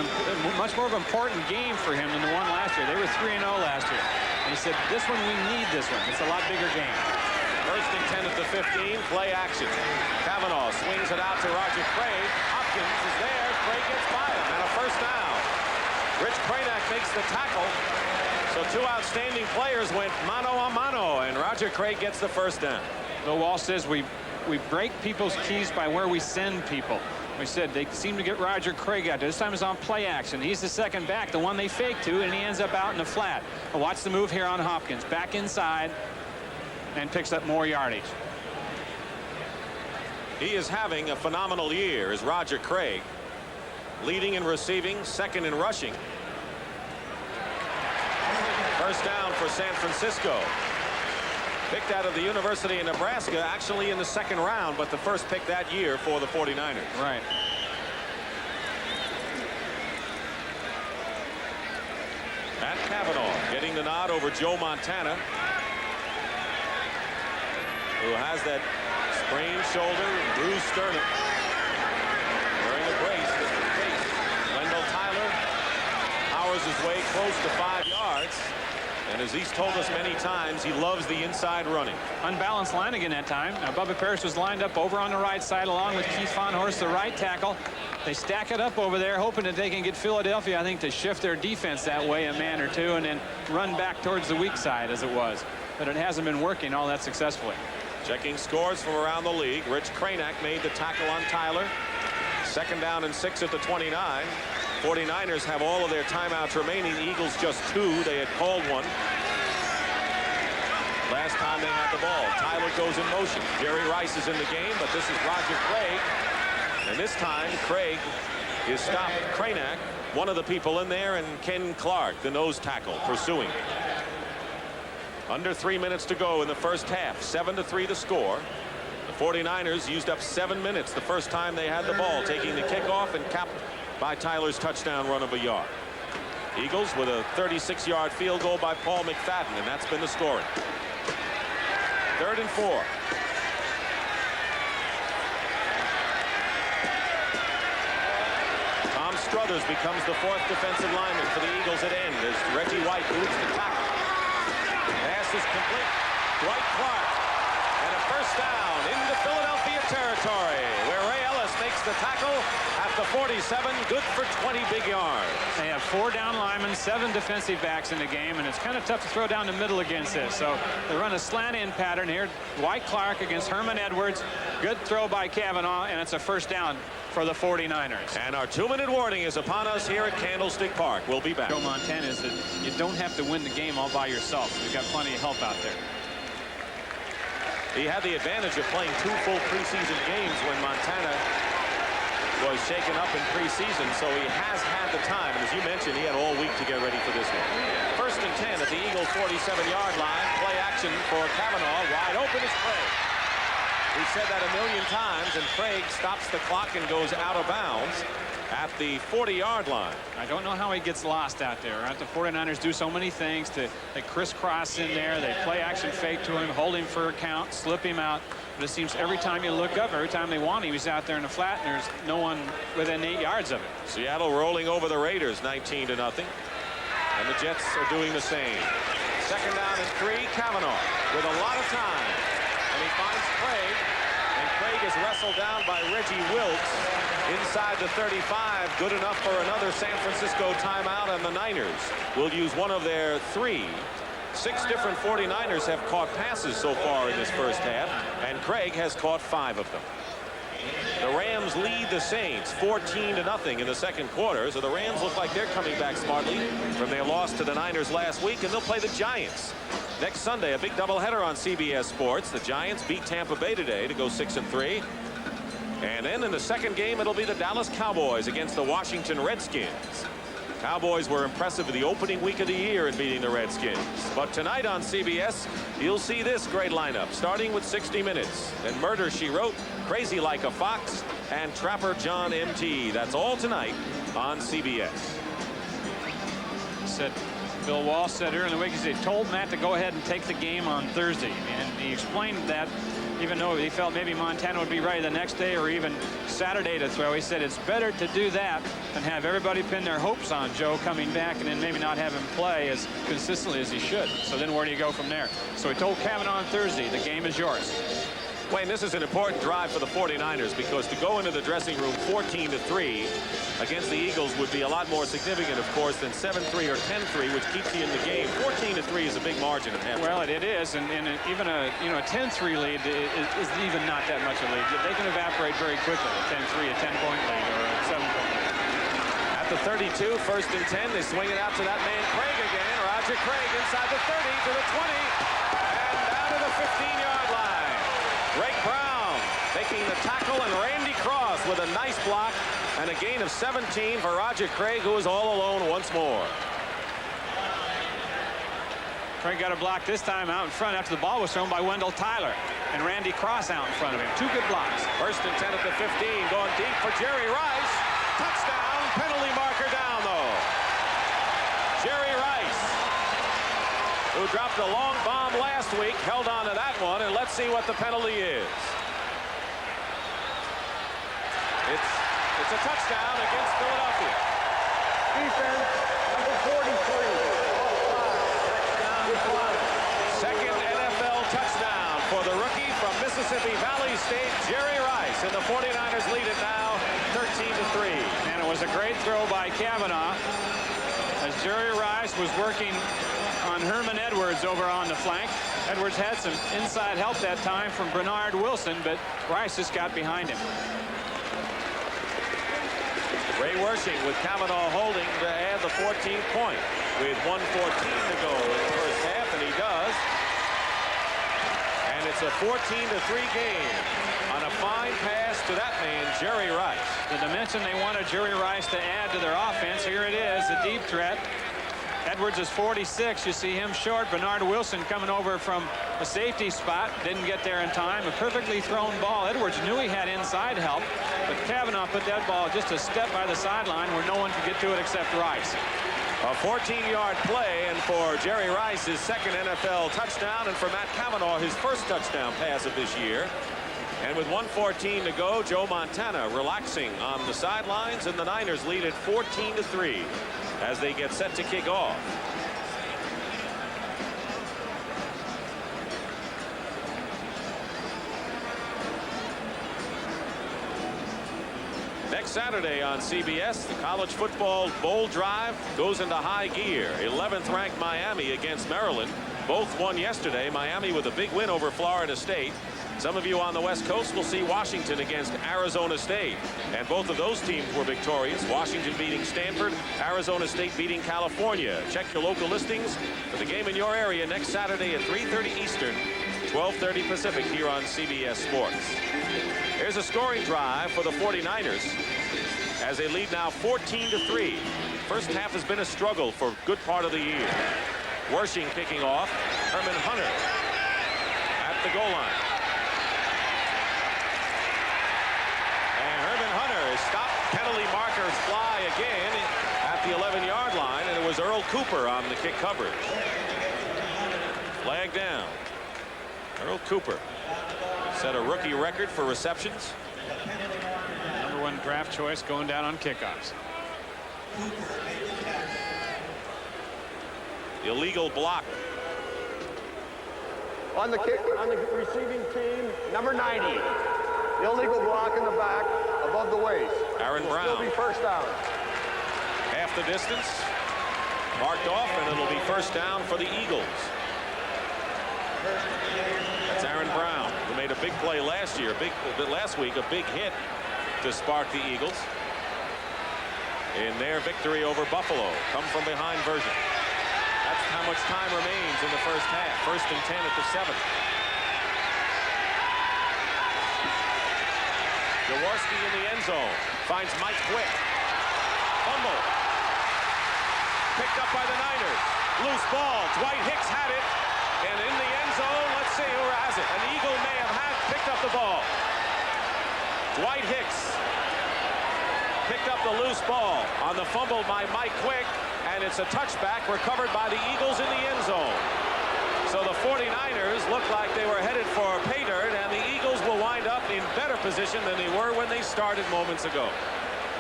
much more of an important game for him than the one last year. They were 3-0 last year. And he said, this one, we need this one. It's a lot bigger game. 1st and 10 at the 15. Play action. Cavanaugh swings it out to Roger Craig. Hopkins is there. Craig gets by him, and a 1st down. Rich Cranack makes the tackle. So 2 outstanding players went mano a mano, and Roger Craig gets the 1st down. Bill Walsh says we break people's keys by where we send people. We said they seem to get Roger Craig out there. This time it's on play action. He's the 2nd back, the one they fake to, and he ends up out in the flat. But watch the move here on Hopkins. Back inside and picks up more yardage. He is having a phenomenal year, is Roger Craig. Leading in receiving, 2nd in rushing. 1st down for San Francisco. Picked out of the University of Nebraska, actually in the 2nd round, but the first pick that year for the 49ers. Right. Matt Cavanaugh getting the nod over Joe Montana, who has that sprained shoulder, bruised sternum. Wearing a brace just in case. Wendell Tyler powers his way close to 5 yards. And as he's told us many times, he loves the inside running. Unbalanced line again that time. Now, Bubba Parrish was lined up over on the right side along with Keith Von Horst, the right tackle. They stack it up over there, hoping that they can get Philadelphia, I think, to shift their defense that way a man or two and then run back towards the weak side as it was. But it hasn't been working all that successfully. Checking scores from around the league. Rich Cranack made the tackle on Tyler. 2nd down and 6 at the 29. 49ers have all of their timeouts remaining. Eagles just 2. They had called one. last time they had the ball. Tyler goes in motion. Jerry Rice is in the game, but this is Roger Craig. And this time, Craig is stopped. Cranack, one of the people in there, and Ken Clark, the nose tackle, pursuing. Under 3 minutes to go in the first half. 7-3 the score. The 49ers used up 7 minutes the first time they had the ball, taking the kickoff and capped by Tyler's touchdown run of a yard. Eagles with a 36-yard field goal by Paul McFadden, and that's been the scoring. 3rd and 4. Tom Struthers becomes the 4th defensive lineman for the Eagles at end as Reggie White moves the tackle. Pass is complete. Dwight Clark. And a first down into Philadelphia territory, where Ray Ellis makes the tackle at the 47. Good for 20 big yards. They have 4 down linemen, 7 defensive backs in the game, and it's kind of tough to throw down the middle against this. So they run a slant in pattern here. Dwight Clark against Herman Edwards. Good throw by Cavanaugh, and it's a first down for the 49ers. And our 2-minute warning is upon us here at Candlestick Park. We'll be back. Joe Montana is that you don't have to win the game all by yourself. You've got plenty of help out there. He had the advantage of playing 2 full preseason games when Montana was shaken up in preseason, so he has had the time. And as you mentioned, he had all week to get ready for this one. 1st and 10 at the Eagles' 47-yard line. Play action for Cavanaugh. Wide open is Craig. We've said that a million times, and Craig stops the clock and goes out of bounds at the 40-yard line. I don't know how he gets lost out there. Right? The 49ers do so many things. They crisscross in there. They play action fake to him, hold him for a count, slip him out. But it seems every time you look up, every time they want him, he's out there in the flat, and there's no one within 8 yards of it. Seattle rolling over the Raiders 19-0. And the Jets are doing the same. 2nd down and 3. Cavanaugh with a lot of time. And he finds Craig. And Craig is wrestled down by Reggie Wilkes inside the 35. Good enough for another San Francisco timeout, and the Niners will use one of their 3. 6 different 49ers have caught passes so far in this first half, and Craig has caught 5 of them. The Rams lead the Saints 14-0 in the second quarter, so the Rams look like they're coming back smartly from their loss to the Niners last week, and they'll play the Giants next Sunday. A big doubleheader on CBS Sports. The Giants beat Tampa Bay today to go 6-3. And then in the second game, it'll be the Dallas Cowboys against the Washington Redskins. Cowboys were impressive in the opening week of the year in beating the Redskins. But tonight on CBS, you'll see this great lineup, starting with 60 Minutes and Murder, She Wrote, Crazy Like a Fox, and Trapper John M.T. That's all tonight on CBS. Said Bill Walsh said earlier in the week, he told Matt to go ahead and take the game on Thursday. And he explained that even though he felt maybe Montana would be ready the next day or even Saturday to throw, he said it's better to do that than have everybody pin their hopes on Joe coming back and then maybe not have him play as consistently as he should. So then where do you go from there? So he told Cavanaugh on Thursday, the game is yours. Wayne, this is an important drive for the 49ers because to go into the dressing room 14-3 against the Eagles would be a lot more significant, of course, than 7-3 or 10-3, which keeps you in the game. 14-3 is a big margin at halftime. Well, it is, and even a 10-3 lead is even not that much a lead. They can evaporate very quickly. A 10-3, a 10-point lead, or a 7-point lead. At the 32, 1st and 10, they swing it out to that man Craig again. Roger Craig inside the 30 to the 20, and down to the 15-yard line. Greg Brown making the tackle, and Randy Cross with a nice block and a gain of 17 for Roger Craig, who is all alone once more. Craig got a block this time out in front after the ball was thrown by Wendell Tyler, and Randy Cross out in front of him. 2 good blocks. 1st and 10 at the 15, going deep for Jerry Rice. Touchdown, penalty marker down, though. Jerry Rice, who dropped a long bomb last week, held on to that one, and let's see what the penalty is. It's a touchdown against Philadelphia. Defense, number 43. Second NFL touchdown for the rookie from Mississippi Valley State, Jerry Rice, and the 49ers lead it now 13-3. And it was a great throw by Cavanaugh as Jerry Rice was working on Herman Edwards over on the flank. Edwards had some inside help that time from Bernard Wilson, but Rice just got behind him. Ray Wersching with Cavanaugh holding to add the 14th point with 1:14 to go in the first half, and he does. 14-3 game on a fine pass to that man, Jerry Rice. The dimension they wanted Jerry Rice to add to their offense. Here it is, a deep threat. Edwards is 46. You see him short. Bernard Wilson coming over from a safety spot. Didn't get there in time. A perfectly thrown ball. Edwards knew he had inside help, but Cavanaugh put that ball just a step by the sideline where no one could get to it except Rice. A 14-yard play, and for Jerry Rice, his second NFL touchdown, and for Matt Cavanaugh, his first touchdown pass of this year. And with 1:14 to go, Joe Montana relaxing on the sidelines, and the Niners lead at 14-3 as they get set to kick off. Next Saturday on CBS, the college football bowl drive goes into high gear. 11th ranked Miami against Maryland. Both won yesterday. Miami with a big win over Florida State. Some of you on the West Coast will see Washington against Arizona State. And both of those teams were victorious. Washington beating Stanford, Arizona State beating California. Check your local listings for the game in your area next Saturday at 3:30 Eastern, 12:30 Pacific here on CBS Sports. Here's a scoring drive for the 49ers as they lead now 14-3. First half has been a struggle for a good part of the year. Wersching kicking off. Herman Hunter at the goal line. And Herman Hunter has stopped. Penalty markers fly again at the 11-yard line, and it was Earl Cooper on the kick coverage. Flag down. Earl Cooper set a rookie record for receptions. #1 draft choice going down on kickoffs. Illegal block. On the kick, on the receiving team, number 90. Illegal block in the back, above the waist. Aaron Brown. It'll be first down. Half the distance. Marked off, and it'll be first down for the Eagles. That's Aaron Brown, who made a big play last week, a big hit to spark the Eagles in their victory over Buffalo. Come from behind version. That's how much time remains in the first half. 1st and 10 at the 7. Jaworski in the end zone finds Mike Quick. Fumble. Picked up by the Niners. Loose ball. Dwight Hicks had it. And in the end zone, let's see who has it. An Eagle may have picked up the ball. Dwight Hicks picked up the loose ball on the fumble by Mike Quick, and it's a touchback recovered by the Eagles in the end zone. So the 49ers look like they were headed for pay dirt, and the Eagles will wind up in better position than they were when they started moments ago.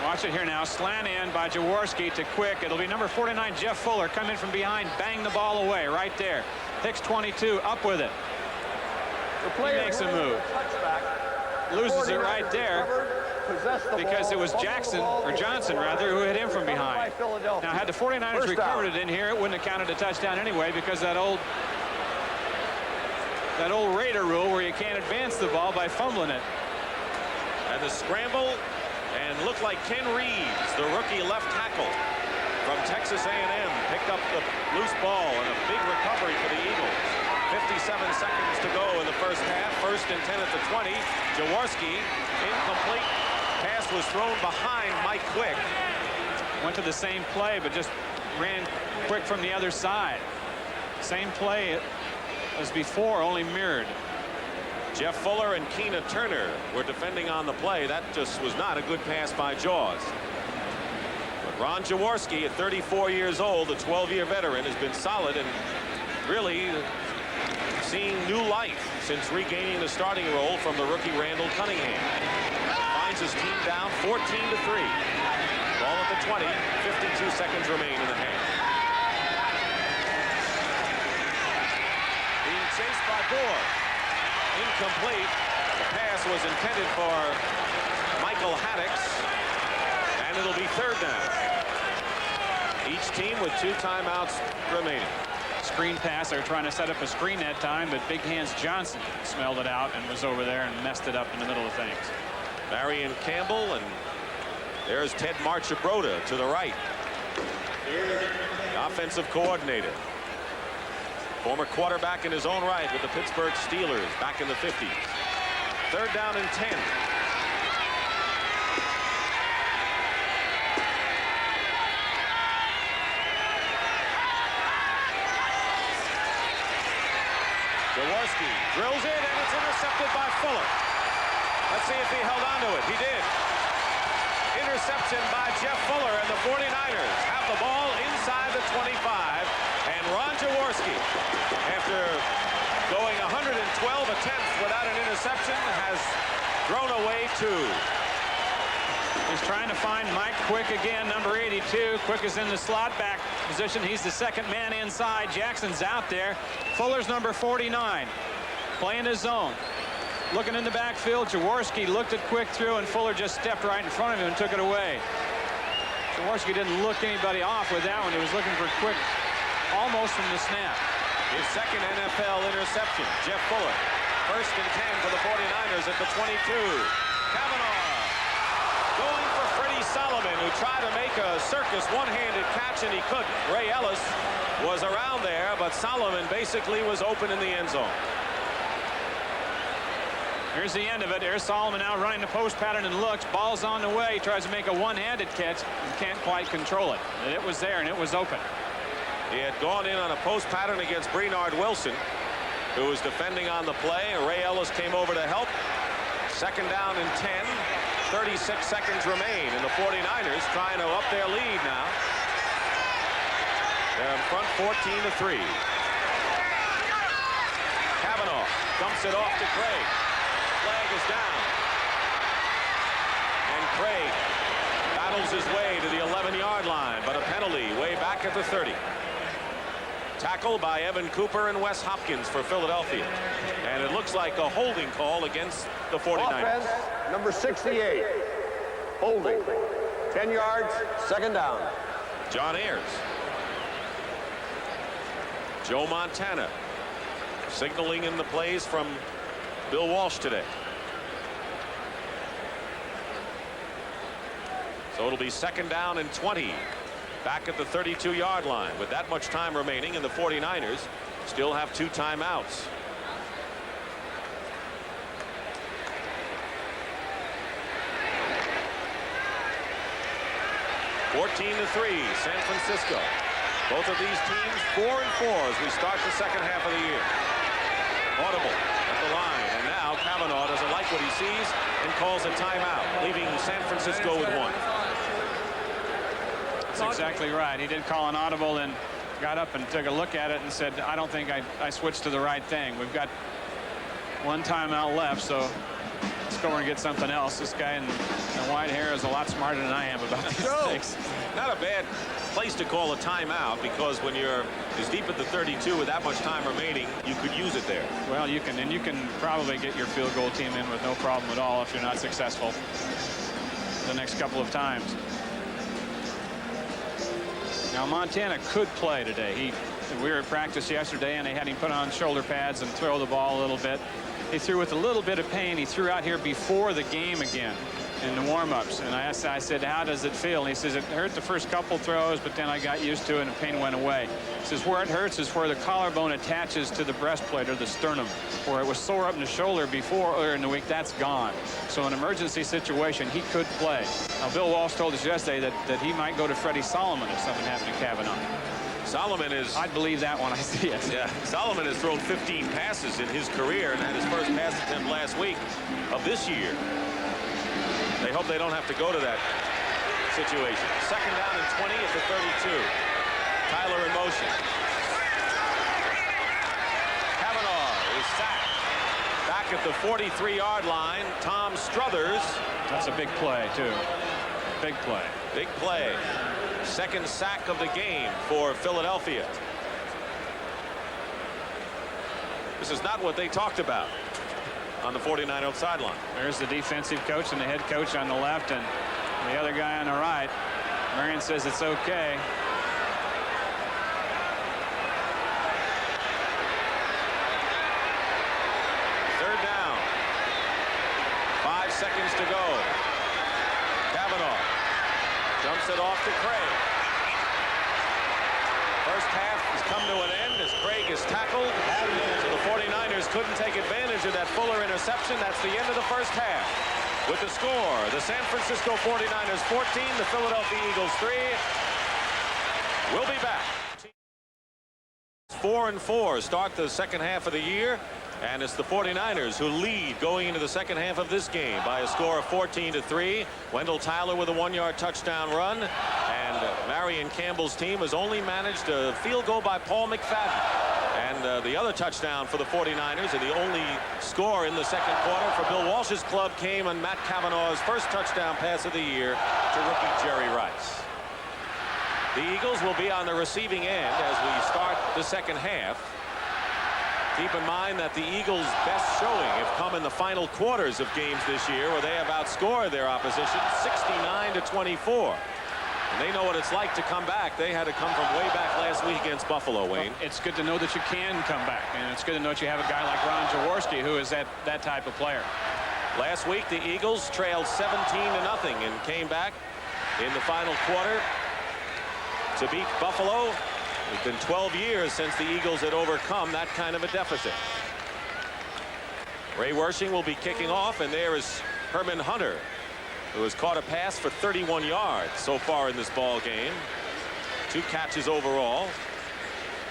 Watch it here now. Slant in by Jaworski to Quick. It'll be number 49, Jeff Fuller, come in from behind, bang the ball away right there. Hicks 22 up with it. He makes a move. Loses it right there because it was Jackson, or Johnson rather, who hit him from behind. Now had the 49ers recovered it in here, it wouldn't have counted a touchdown anyway, because that old Raider rule where you can't advance the ball by fumbling it. And the scramble, and looked like Ken Reeves, the rookie left tackle from Texas A&M, picked up the loose ball, and a big recovery for the Eagles. 57 seconds to go in the first half. 1st and 10 at the 20. Jaworski, incomplete. Pass was thrown behind Mike Quick. Went to the same play, but just ran Quick from the other side. Same play as before, only mirrored. Jeff Fuller and Keena Turner were defending on the play. That just was not a good pass by Jaws. But Ron Jaworski, at 34 years old, a 12-year veteran, has been solid and really seeing new life since regaining the starting role from the rookie Randall Cunningham. Finds his team down 14-3. Ball at the 20. 52 seconds remain in the half. Being chased by Bohr. Incomplete. The pass was intended for Michael Haddix, and it'll be 3rd down. Each team with 2 timeouts remaining. Screen pass. They were trying to set up a screen that time, but Big Hands Johnson smelled it out and was over there and messed it up in the middle of things. Marion Campbell, and there's Ted Marchibroda to the right. The offensive coordinator. Former quarterback in his own right with the Pittsburgh Steelers back in the 50s. 3rd down and 10. Jaworski drills it, and it's intercepted by Fuller. Let's see if he held on to it. He did. Interception by Jeff Fuller, and the 49ers have the ball inside the 25. And Ron Jaworski, after going 112 attempts without an interception, has thrown away 2. He's trying to find Mike Quick again, number 82. Quick is in the slot back position. He's the second man inside. Jackson's out there. Fuller's number 49, playing his zone. Looking in the backfield, Jaworski looked at Quick through, and Fuller just stepped right in front of him and took it away. Jaworski didn't look anybody off with that one. He was looking for Quick almost from the snap. His second NFL interception. Jeff Fuller. 1st and 10 for the 49ers at the 22. Kavanaugh going for Freddie Solomon, who tried to make a circus one-handed catch, and he couldn't. Ray Ellis was around there, but Solomon basically was open in the end zone. Here's the end of it. There's Solomon now running the post pattern and looks. Ball's on the way. Tries to make a one-handed catch. Can't quite control it. And it was there, and it was open. He had gone in on a post pattern against Bernard Wilson, who was defending on the play. Ray Ellis came over to help. 2nd down and 10. 36 seconds remain, and the 49ers trying to up their lead now. They're in front 14-3. Kavanaugh dumps it off to Craig. Flag is down. And Craig battles his way to the 11-yard line, but a penalty way back at the 30. Tackle by Evan Cooper and Wes Hopkins for Philadelphia. And it looks like a holding call against the 49ers. Offense, number 68. Holding. 10 yards, 2nd down. John Ayers. Joe Montana signaling in the plays from Bill Walsh today. So it'll be 2nd down and 20. Back at the 32-yard line with that much time remaining, and the 49ers still have 2 timeouts. (14-3) San Francisco. Both of these teams 4-4 as we start the 2nd half of the year. Audible at the line, and now Kavanaugh doesn't like what he sees and calls a timeout, leaving San Francisco with 1. That's exactly right. He did call an audible and got up and took a look at it and said, I don't think I switched to the right thing. We've got 1 timeout left, so let's go over and get something else. This guy in white hair is a lot smarter than I am about these things. Not a bad place to call a timeout, because when you're as deep at the 32 with that much time remaining, you could use it there. Well, you can, and you can probably get your field goal team in with no problem at all if you're not successful the next couple of times. Now Montana could play today. We were at practice yesterday, and they had him put on shoulder pads and throw the ball a little bit. He threw with a little bit of pain. He threw out here before the game again in the warm-ups, and I said, how does it feel? And he says, it hurt the first couple throws, but then I got used to it and the pain went away. He says, where it hurts is where the collarbone attaches to the breastplate or the sternum. Where it was sore up in the shoulder before earlier in the week, that's gone. So in an emergency situation, he could play. Now Bill Walsh told us yesterday that he might go to Freddie Solomon if something happened to Kavanaugh. Solomon is... I'd believe that when I see it. Yeah, Solomon has thrown 15 passes in his career and had his first pass attempt last week of this year. They hope they don't have to go to that situation. 2nd down and 20 at the 32. Tyler in motion. Kavanaugh is sacked. Back at the 43-yard line, Tom Struthers. That's a big play, too. Big play. Big play. 2nd sack of the game for Philadelphia. This is not what they talked about on the 49er sideline. There's the defensive coach and the head coach on the left, and the other guy on the right. Marion says it's okay. Third down. 5 seconds to go. Kavanaugh dumps it off to Craig. First half has come to an end as Craig is tackled. So the 49ers couldn't take advantage of that Fuller interception. That's the end of the first half. With the score, the San Francisco 49ers 14, the Philadelphia Eagles 3. We'll be back. 4-4 start the second half of the year. And it's the 49ers who lead going into the second half of this game by a score of 14-3. Wendell Tyler with a 1-yard touchdown run. And Marion Campbell's team has only managed a field goal by Paul McFadden. And the other touchdown for the 49ers, and the only score in the second quarter for Bill Walsh's club, came on Matt Cavanaugh's first touchdown pass of the year to rookie Jerry Rice. The Eagles will be on the receiving end as we start the second half. Keep in mind that the Eagles' best showing have come in the final quarters of games this year, where they have outscored their opposition 69-24. And they know what it's like to come back. They had to come from way back last week against Buffalo, Wayne. It's good to know that you can come back, and it's good to know that you have a guy like Ron Jaworski, who is that type of player. Last week, the Eagles trailed 17-0 and came back in the final quarter to beat Buffalo. It's been 12 years since the Eagles had overcome that kind of a deficit. Ray Wersching will be kicking off, and there is Herman Hunter, who has caught a pass for 31 yards so far in this ball game. 2 catches overall.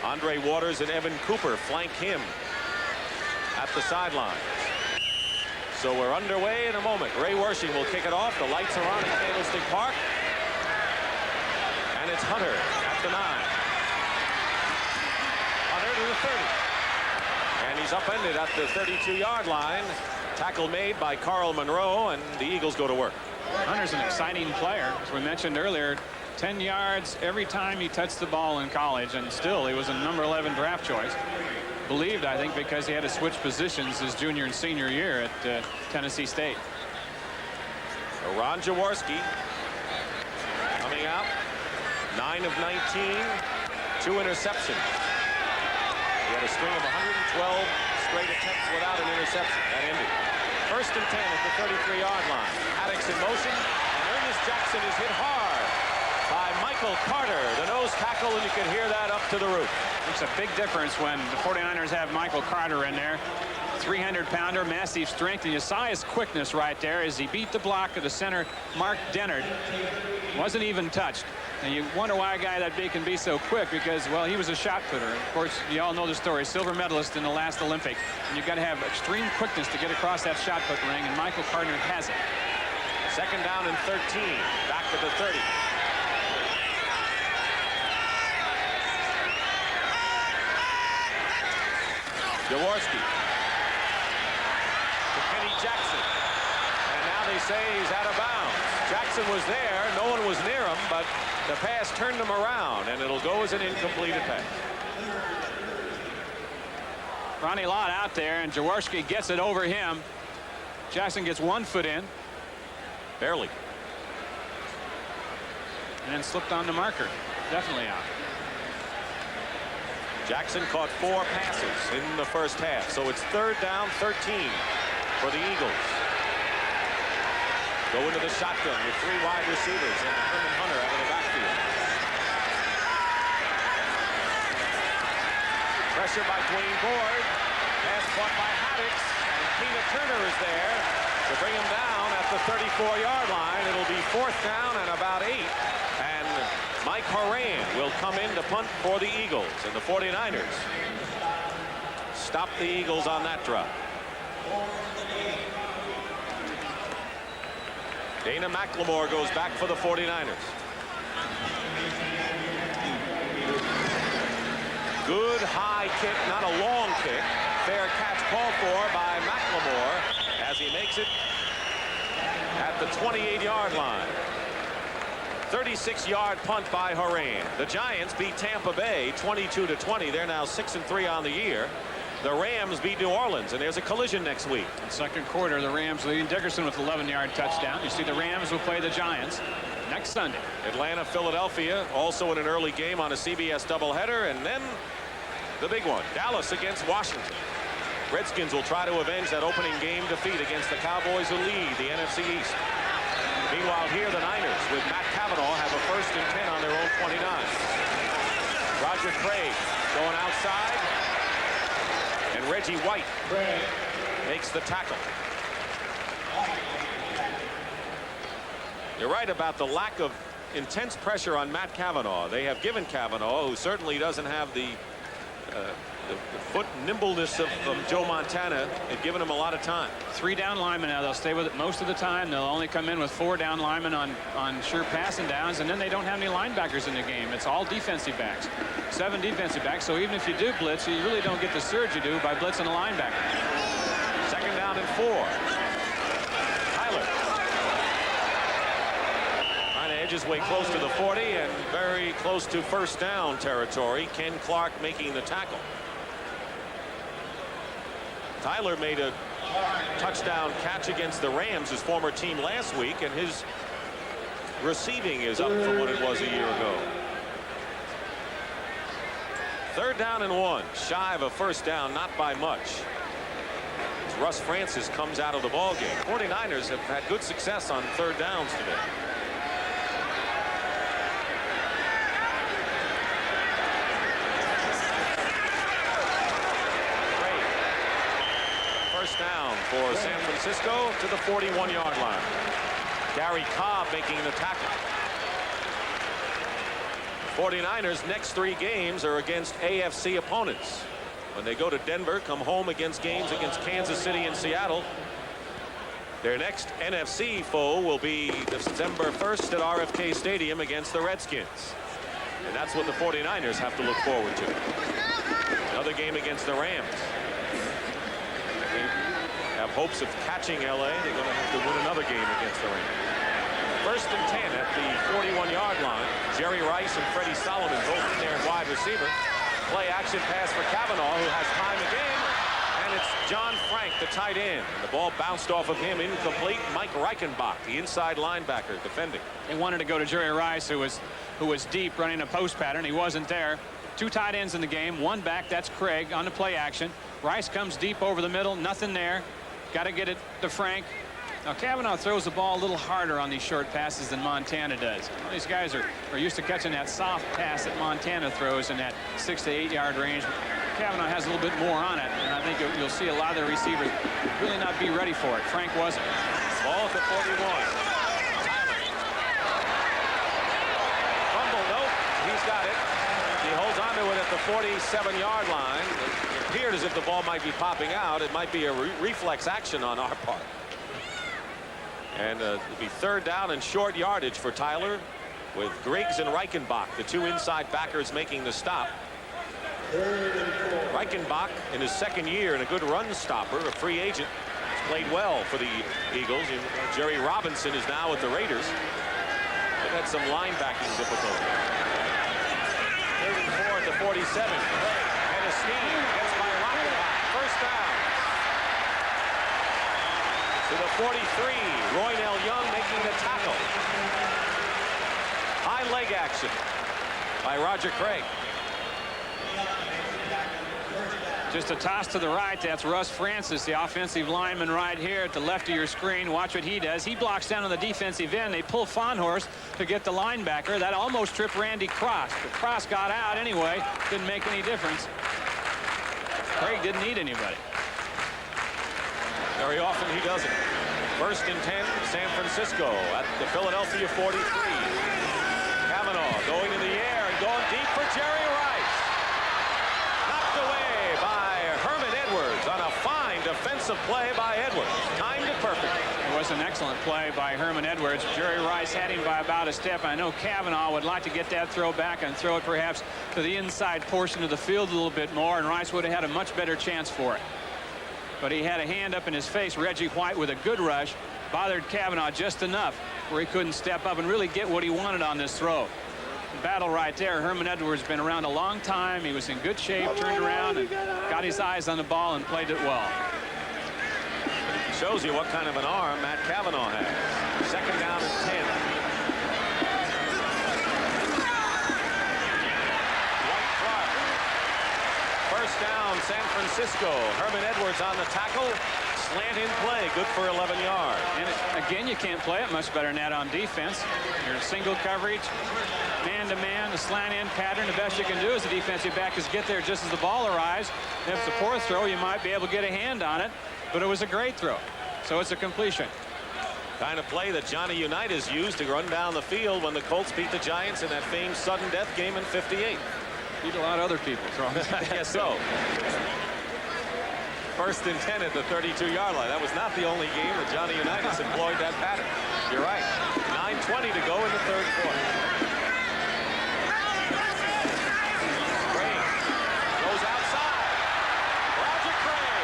Andre Waters and Evan Cooper flank him at the sidelines. So we're underway in a moment. Ray Wersching will kick it off. The lights are on at Candlestick Park. And it's Hunter at the 9. To the 30. And he's upended at the 32-yard line. Tackle made by Carl Monroe, and the Eagles go to work. Hunter's an exciting player. As we mentioned earlier, 10 yards every time he touched the ball in college, and still he was a number 11 draft choice. Believed, I think, because he had to switch positions his junior and senior year at Tennessee State. So Ron Jaworski coming out, 9 of 19, 2 interceptions. He had a string of 112 straight attempts without an interception. That ended. 1st and 10 at the 33-yard line. Haddix in motion, and Ernest Jackson is hit hard by Michael Carter, the nose tackle, and you can hear that up to the roof. It's a big difference when the 49ers have Michael Carter in there. 300-pounder, massive strength, and you saw his quickness right there as he beat the block of the center, Mark Dennard. Wasn't even touched. And you wonder why a guy that big can be so quick, because, well, he was a shot putter. Of course, you all know the story. Silver medalist in the last Olympic. And you've got to have extreme quickness to get across that shot put ring, and Michael Carter has it. 2nd down and 13. Back to the 30. Jaworski to Kenny Jackson. And now they say he's out of bounds. Jackson was there. No one was near him, but the pass turned him around, and it'll go as an incompleted pass. Ronnie Lott out there, and Jaworski gets it over him. Jackson gets 1 foot in. Barely. And then slipped on the marker. Definitely out. Jackson caught 4 passes in the first half, so it's 3rd down, 13 for the Eagles. Go into the shotgun with 3 wide receivers and Herman Hunter out of the backfield. Pressure by Dwayne Board. Pass caught by Haddix. And Tina Turner is there to bring him down at the 34-yard line. It'll be 4th down and about 8. And Mike Horan will come in to punt for the Eagles. And the 49ers stop the Eagles on that drive. Dana McLemore goes back for the 49ers. Good high kick, not a long kick. Fair catch called for by McLemore as he makes it at the 28-yard line. 36-yard punt by Horan. The Giants beat Tampa Bay 22-20. They're now 6-3 on the year. The Rams beat New Orleans, and there's a collision next week. Second quarter, the Rams leading. Dickerson with 11-yard touchdown. You see the Rams will play the Giants next Sunday. Atlanta, Philadelphia, also in an early game on a CBS doubleheader, and then the big one, Dallas against Washington. Redskins will try to avenge that opening game defeat against the Cowboys, who lead the NFC East. Meanwhile, here the Niners with Matt Cavanaugh have a 1st and 10 on their own 29. Roger Craig going outside. And Reggie White makes the tackle. You're right about the lack of intense pressure on Matt Cavanaugh. They have given Cavanaugh, who certainly doesn't have the foot nimbleness of Joe Montana, and given him a lot of time. 3 down linemen now. They'll stay with it most of the time. They'll only come in with 4 down linemen on sure passing downs, and then they don't have any linebackers in the game. It's all defensive backs. 7 defensive backs. So even if you do blitz, you really don't get the surge you do by blitzing a linebacker. 2nd down and 4. Tyler trying to edge his way close to the 40 and very close to first down territory. Ken Clark making the tackle. Tyler made a touchdown catch against the Rams, his former team, last week, and his receiving is up from what it was a year ago. 3rd down and 1, shy of a first down, not by much. As Russ Francis comes out of the ball game. 49ers have had good success on 3rd downs today. Down for San Francisco to the 41-yard line. Gary Cobb making the tackle. 49ers next 3 games are against AFC opponents. When they go to Denver, come home against games against Kansas City and Seattle. Their next NFC foe will be December 1st at RFK Stadium against the Redskins. And that's what the 49ers have to look forward to. Another game against the Rams. Have hopes of catching LA. They're going to have to win another game against the Rams. 1st and 10 at the 41-yard line. Jerry Rice and Freddie Solomon both in there, wide receiver. Play action pass for Cavanaugh, who has time again. And it's John Frank, the tight end. The ball bounced off of him, incomplete. Mike Reichenbach, the inside linebacker, defending. They wanted to go to Jerry Rice, who was deep, running a post pattern. He wasn't there. 2 tight ends in the game. 1 back, that's Craig on the play action. Rice comes deep over the middle, nothing there. Got to get it to Frank. Now Cavanaugh throws the ball a little harder on these short passes than Montana does. Well, these guys are used to catching that soft pass that Montana throws in that 6 to 8 yard range. Cavanaugh has a little bit more on it, and I think you'll see a lot of the receivers really not be ready for it. Frank wasn't. Ball at the 41. Tyler. Fumble, nope, he's got it. He holds on to it at the 47-yard line. It appeared as if the ball might be popping out. It might be a reflex action on our part. And it'll be 3rd down and short yardage for Tyler, with Griggs and Reichenbach, the 2 inside backers, making the stop. Reichenbach in his 2nd year and a good run stopper, a free agent. He's played well for the Eagles. And Jerry Robinson is now with the Raiders. They've had some linebacking difficulty. 34 at the 47. And a steam gets by Reichenbach. 1st down. To the 43, Roynell Young making the tackle. High leg action by Roger Craig. Just a toss to the right. That's Russ Francis, the offensive lineman right here at the left of your screen. Watch what he does. He blocks down on the defensive end. They pull Fonhorst to get the linebacker. That almost tripped Randy Cross. But Cross got out anyway. Didn't make any difference. Craig didn't need anybody. Very often he doesn't. 1st and 10, San Francisco at the Philadelphia 43. Cavanaugh going in the air and going deep for Jerry Rice. Knocked away by Herman Edwards on a fine defensive play by Edwards. Timed it perfectly. It was an excellent play by Herman Edwards. Jerry Rice had him by about a step. I know Cavanaugh would like to get that throw back and throw it perhaps to the inside portion of the field a little bit more, and Rice would have had a much better chance for it. But he had a hand up in his face. Reggie White with a good rush bothered Cavanaugh just enough where he couldn't step up and really get what he wanted on this throw. The battle right there. Herman Edwards been around a long time. He was in good shape, turned around and got his eyes on the ball and played it well. Shows you what kind of an arm Matt Cavanaugh has. 2nd down and 10. White Clark. 1st down, San Francisco. Herman Edwards on the tackle. slant in play, good for 11 yards. And again, you can't play it much better than that on defense. Your single coverage, man-to-man, the slant-in pattern, the best you can do as a defensive back is get there just as the ball arrives. If it's a poor throw, you might be able to get a hand on it, but it was a great throw. So it's a completion. Kind of play that Johnny Unitas used to run down the field when the Colts beat the Giants in that famed sudden death game in '58. Beat a lot of other people throwing. I guess so. First and 10 at the 32-yard line. That was not the only game that Johnny Unitas employed that pattern. You're right. 9:20 to go in the third quarter. Craig goes outside. Roger Craig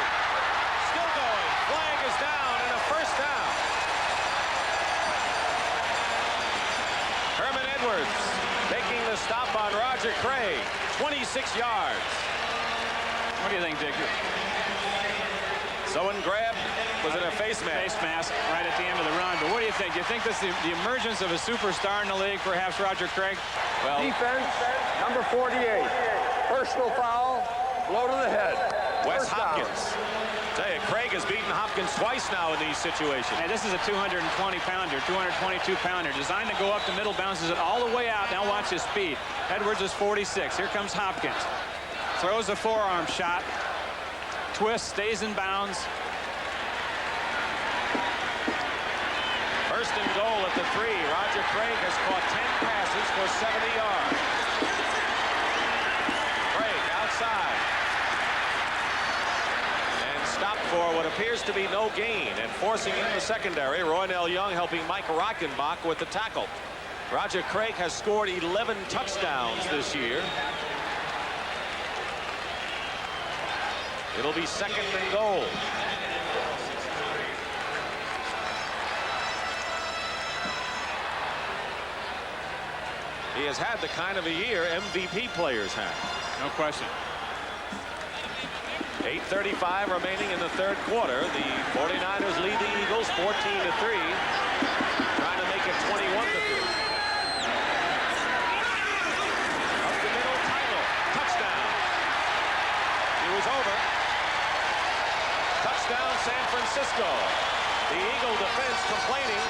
still going. Flag is down and a first down. Herman Edwards making the stop on Roger Craig. 26 yards. What do you think, Dick? Someone grabbed, was it a face mask? Face mask right at the end of the run. But what do you think? Do you think this is the emergence of a superstar in the league, perhaps Roger Craig? Well, Defense, number 48. Personal foul, blow to the head. Wes First down. Hopkins. Tell you, Craig has beaten Hopkins twice now in these situations. Hey, this is a 220-pounder, 222-pounder, designed to go up the middle, bounces it all the way out. Now watch his speed. Edwards is 46. Here comes Hopkins. Throws a forearm shot. Twist, stays in bounds. First and goal at the 3. Roger Craig has caught 10 passes for 70 yards. Craig outside. And stopped for what appears to be no gain. And forcing in the secondary, Roynell Young helping Mike Rockenbach with the tackle. Roger Craig has scored 11 touchdowns this year. It'll be second and goal. He has had the kind of a year MVP players have. No question. 8:35 remaining in the third quarter. The 49ers lead the Eagles 14-3. Trying to make it 21-3. Up the middle, Tyler. Touchdown. He was over. Touchdown, San Francisco. The Eagle defense complaining.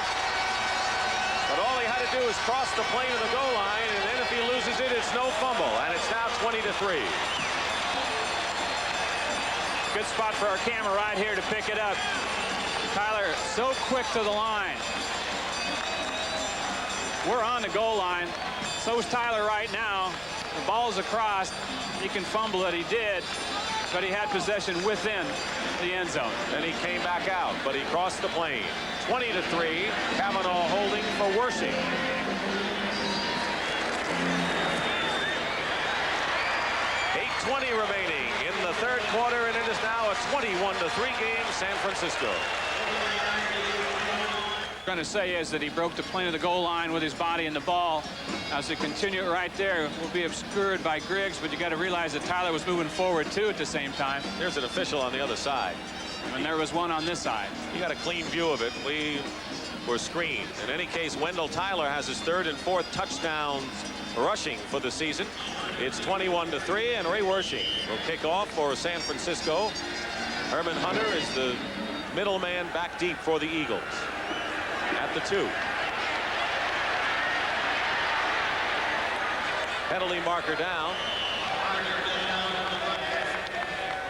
But all he had to do is cross the plane of the goal line, and then if he loses it, it's no fumble. And it's now 20-3. Good spot for our camera right here to pick it up. Tyler so quick to the line. We're on the goal line. So is Tyler right now. The ball's across. He can fumble it. He did. But he had possession within the end zone. Then he came back out, but he crossed the plane. 20-3. Kavanaugh holding for Wersching. .8:20 remaining in the third quarter, and it is now a 21-3 game, San Francisco. Going to say is that he broke the plane of the goal line with his body and the ball. As they continue it right there, will be obscured by Griggs, but you got to realize that Tyler was moving forward too at the same time. There's an official on the other side. And there was one on this side. You got a clean view of it. We were screened. In any case, Wendell Tyler has his third and fourth touchdowns rushing for the season. It's 21-3, and Ray Wersching will kick off for San Francisco. Herman Hunter is the middleman back deep for the Eagles. At the 2. Penalty marker down.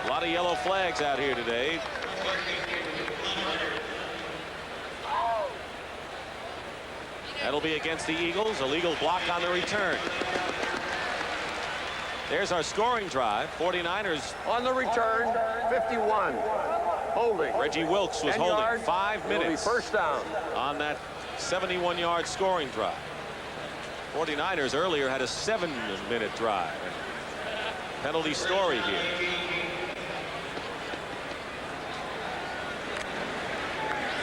A lot of yellow flags out here today. That'll be against the Eagles. A legal block on the return. There's our scoring drive. 49ers. On the return, 51. Holding. Reggie Wilkes was 10 holding yards, 5 it'll be minutes first down. on that 71-yard scoring drive. 49ers earlier had a 7-minute drive. Penalty story here.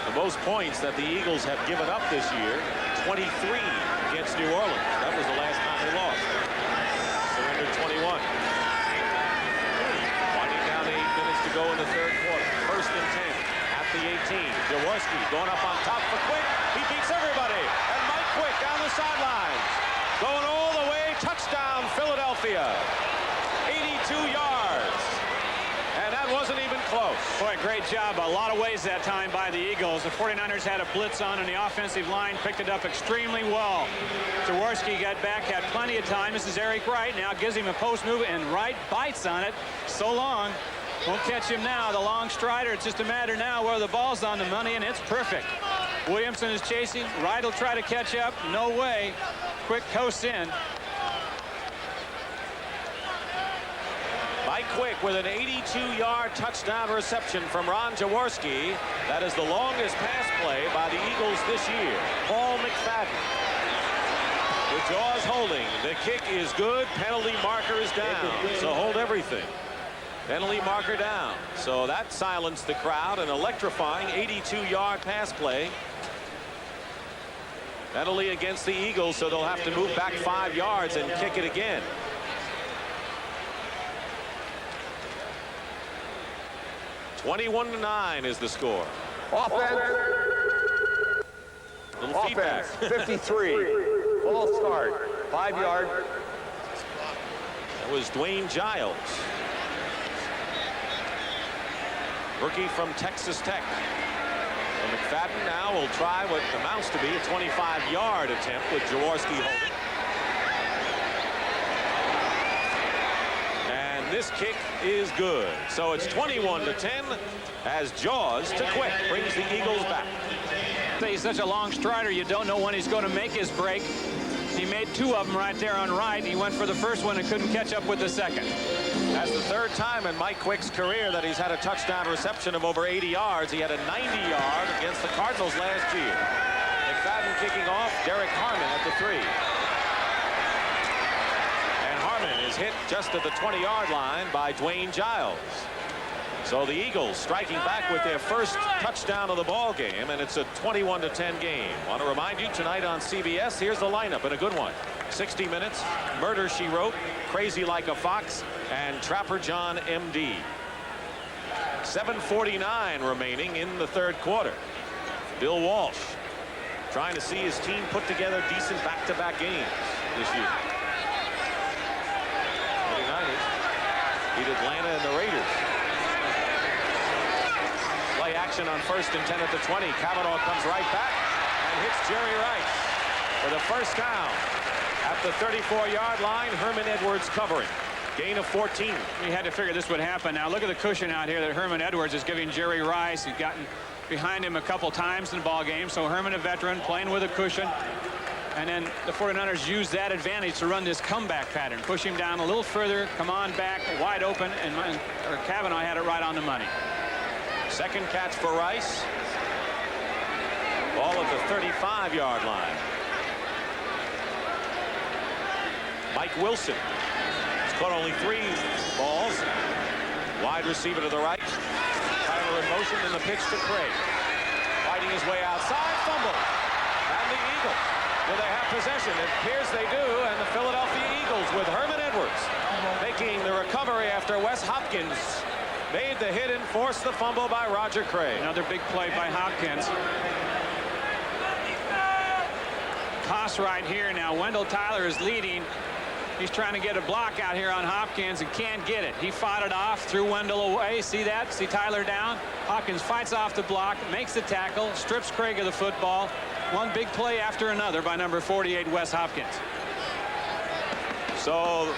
The most points that the Eagles have given up this year, 23 against New Orleans. That was the last time they lost. Surrendered 21. Winding down to 8 minutes to go in the third quarter. First and 10 at the 18. Jaworski going up on top for Quick. He beats everybody. And Mike Quick down the sidelines. Going all the way. Touchdown, Philadelphia. 82 yards. And that wasn't even close. Boy, great job. A lot of ways that time by the Eagles. The 49ers had a blitz on, and the offensive line picked it up extremely well. Jaworski got back, had plenty of time. This is Eric Wright now, gives him a post move, and Wright bites on it. So long. Won't catch him now. The long strider. It's just a matter now where the ball's on the money, and it's perfect. Williamson is chasing. Wright will try to catch up. No way. Quick coast in. Mike Quick with an 82-yard touchdown reception from Ron Jaworski. That is the longest pass play by the Eagles this year. Paul McFadden. With Jaws holding. The kick is good. Penalty marker is down. So hold everything. Penalty marker down. So that silenced the crowd. An electrifying 82-yard pass play. Penalty against the Eagles, so they'll have to move back 5 yards and kick it again. (21-9) is the score. Offense. Little feedback. 53. False start. 5 yard. That was Dwayne Giles. Rookie from Texas Tech. So McFadden now will try what amounts to be a 25-yard attempt with Jaworski holding. And this kick is good. So it's 21-10 as Jaws to Quick brings the Eagles back. He's such a long strider, you don't know when he's going to make his break. He made 2 of them right there on Wright. He went for the first one and couldn't catch up with the second. That's the 3rd time in Mike Quick's career that he's had a touchdown reception of over 80 yards. He had a 90-yard against the Cardinals last year. McFadden kicking off. Derek Harmon at the 3. And Harmon is hit just at the 20-yard line by Dwayne Giles. So the Eagles striking back with their first touchdown of the ball game, and it's a 21-10 game. Want to remind you tonight on CBS, here's the lineup, and a good one. 60 Minutes, Murder, She Wrote, Crazy Like a Fox, and Trapper John MD. 7:49 remaining in the 3rd quarter. Bill Walsh trying to see his team put together decent back-to-back games this year. 49ers beat Atlanta and the Raiders. Play action on 1st and 10 at the 20. Cavanaugh comes right back and hits Jerry Rice for the first down. At the 34-yard line, Herman Edwards covering. Gain of 14. We had to figure this would happen. Now look at the cushion out here that Herman Edwards is giving Jerry Rice. He's gotten behind him a couple times in the ball game. So Herman, a veteran, playing with a cushion. And then the 49ers use that advantage to run this comeback pattern. Push him down a little further, come on back, wide open, and Cavanaugh had it right on the money. Second catch for Rice. Ball at the 35-yard line. Mike Wilson has caught only 3 balls. Wide receiver to the right. Tyler in motion, and the pitch to Craig. Fighting his way outside, fumble. And the Eagles, will they have possession? It appears they do, and the Philadelphia Eagles with Herman Edwards making the recovery after Wes Hopkins made the hit and forced the fumble by Roger Craig. Another big play by Hopkins. Toss right here now. Wendell Tyler is leading. He's trying to get a block out here on Hopkins and can't get it. He fought it off, threw Wendell away. See that? See Tyler down? Hopkins fights off the block, makes the tackle, strips Craig of the football. One big play after another by number 48, Wes Hopkins. So,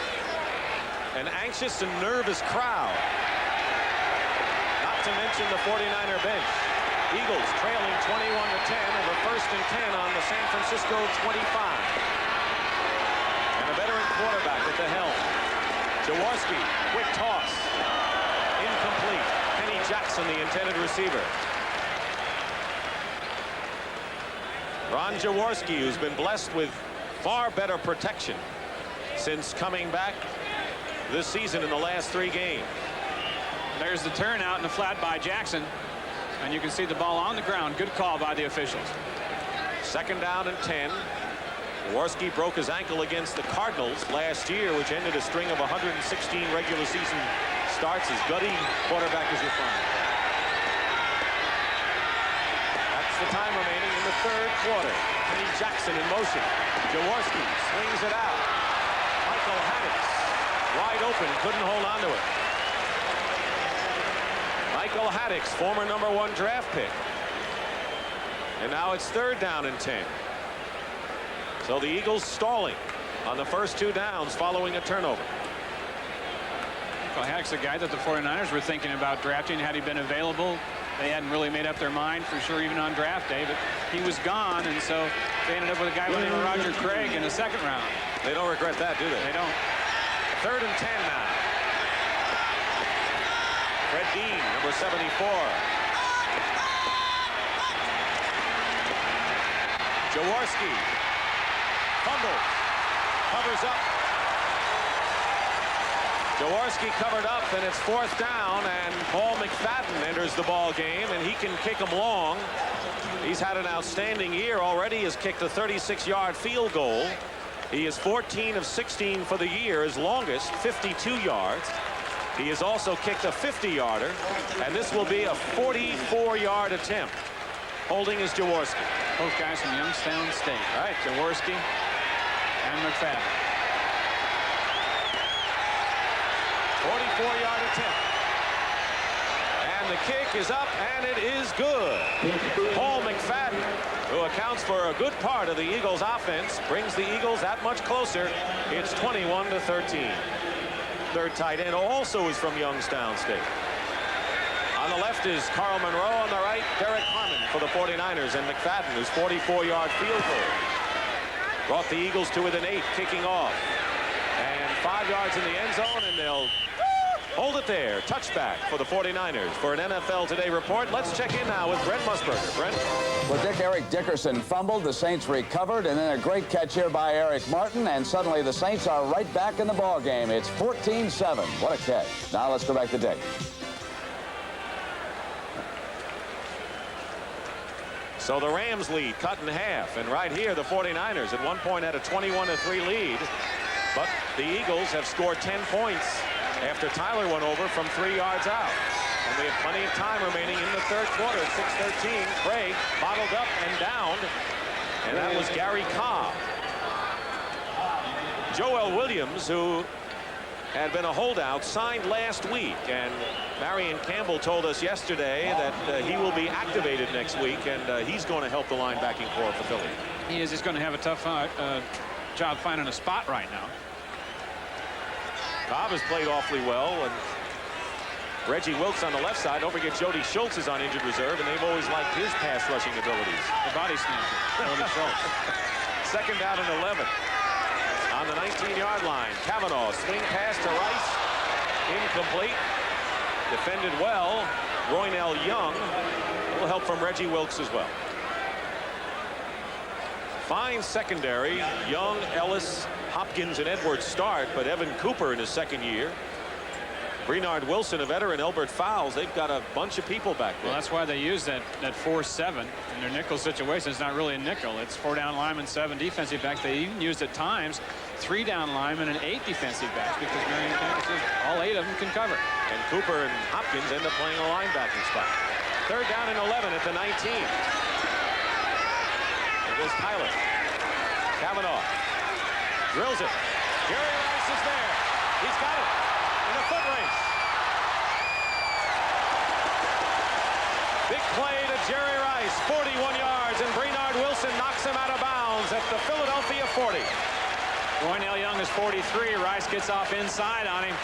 an anxious and nervous crowd. Not to mention the 49er bench. Eagles trailing 21-10 over 1st and 10 on the San Francisco 25. And a veteran quarterback at the helm. Jaworski, quick toss. Incomplete. Kenny Jackson, the intended receiver. Ron Jaworski, who's been blessed with far better protection since coming back this season in the last 3 games. There's the turn out in the flat by Jackson. And you can see the ball on the ground. Good call by the officials. 2nd down and 10. Jaworski broke his ankle against the Cardinals last year, which ended a string of 116 regular season starts. His gutty quarterback is refined. That's the time remaining in the 3rd quarter. Kenny Jackson in motion. Jaworski swings it out. Michael Haddix wide open, couldn't hold on to it. Michael Haddix, former #1 draft pick. And now it's 3rd down and 10. So the Eagles stalling on the first 2 downs following a turnover. Well, Haddix, a guy that the 49ers were thinking about drafting had he been available. They hadn't really made up their mind for sure even on draft day, but he was gone, and so they ended up with a guy by the name of Roger Craig in the 2nd round. They don't regret that, do they? They don't. 3rd and 10 now. Fred Dean, number 74. Jaworski fumbles, covers up. Jaworski covered up, and it's 4th down, and Paul McFadden enters the ball game, and he can kick them long. He's had an outstanding year already. Has kicked a 36-yard field goal. He is 14 of 16 for the year, his longest, 52 yards. He has also kicked a 50-yarder, and this will be a 44-yard attempt. Holding is Jaworski. Both guys from Youngstown State. All right, Jaworski and McFadden. 44-yard attempt. And the kick is up, and it is good. Paul McFadden, who accounts for a good part of the Eagles' offense, brings the Eagles that much closer. It's 21-13. 3rd tight end also is from Youngstown State. On the left is Carl Monroe. On the right, Derek Harmon for the 49ers, and McFadden, whose 44-yard field goal brought the Eagles to within 8, kicking off. And 5 yards in the end zone, and they'll hold it there. Touchback for the 49ers. For an NFL Today report, let's check in now with Brent Musburger. Brent? Well, Eric Dickerson fumbled. The Saints recovered, and then a great catch here by Eric Martin, and suddenly the Saints are right back in the ball game. It's 14-7. What a catch. Now let's go back to Dick. So the Rams lead cut in half, and right here the 49ers at one point had a 21-3 lead, but the Eagles have scored 10 points after Tyler went over from 3 yards out. And we have plenty of time remaining in the 3rd quarter. 6:13. Craig bottled up and downed, and that was Gary Cobb. Joel Williams, who had been a holdout, signed last week, and Marion Campbell told us yesterday that he will be activated next week, and he's going to help the linebacking corps for Philly. He is. He's going to have a tough job finding a spot right now. Cobb has played awfully well, and Reggie Wilkes on the left side. Don't forget Jody Schultz is on injured reserve, and they've always liked his pass rushing abilities. The body snatcher, Jody Schultz. 2nd down and 11. On the 19-yard line, Kavanaugh swing pass to Rice, incomplete. Defended well. Roynell Young. A little help from Reggie Wilkes as well. Fine secondary. Young, Ellis, Hopkins, and Edwards start, but Evan Cooper in his 2nd year. Brenard Wilson, a veteran, Elbert Fowles. They've got a bunch of people back there. Well, that's why they use that 4-7 in their nickel situation. It's not really a nickel. It's 4 down linemen, 7 defensive backs. They even used at times 3 down linemen and 8 defensive backs because Marion Campbell says all 8 of them can cover. And Cooper and Hopkins end up playing a linebacking spot. 3rd down and 11 at the 19. There goes Tyler. Kavanaugh drills it. Jerry Rice is there. He's got it in a foot race. Big play to Jerry Rice, 41 yards, and Brenard Wilson knocks him out of bounds at the Philadelphia 40. Roynell Young is 43. Rice gets off inside on him.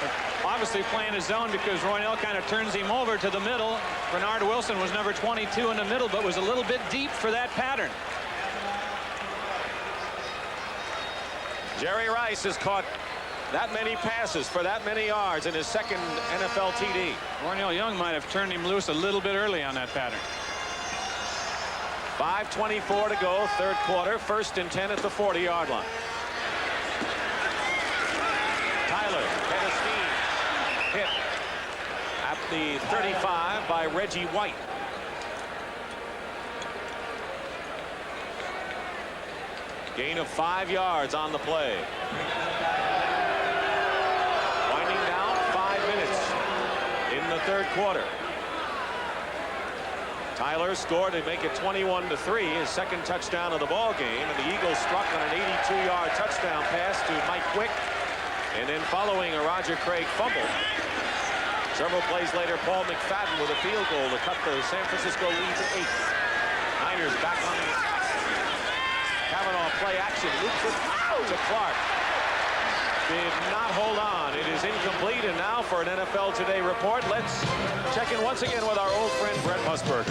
They're obviously playing a zone because Roynell kind of turns him over to the middle. Brenard Wilson was number 22 in the middle, but was a little bit deep for that pattern. Jerry Rice has caught that many passes for that many yards in his 2nd NFL TD. Roynell Young might have turned him loose a little bit early on that pattern. 5:24 to go, 3rd quarter, 1st and 10 at the 40-yard line. Tyler Hennestein hit at the 35 by Reggie White. Gain of 5 yards on the play. Winding down 5 minutes in the 3rd quarter. Tyler scored to make it 21-3, his 2nd touchdown of the ball game, and the Eagles struck on an 82-yard touchdown pass to Mike Quick, and then following a Roger Craig fumble, Several plays later, Paul McFadden with a field goal to cut the San Francisco lead to 8. Niners back on the attack. Kavanaugh play action, loops it to Clark. Did not hold on. It is incomplete, and now for an NFL Today report, let's check in once again with our old friend Brent Musburger.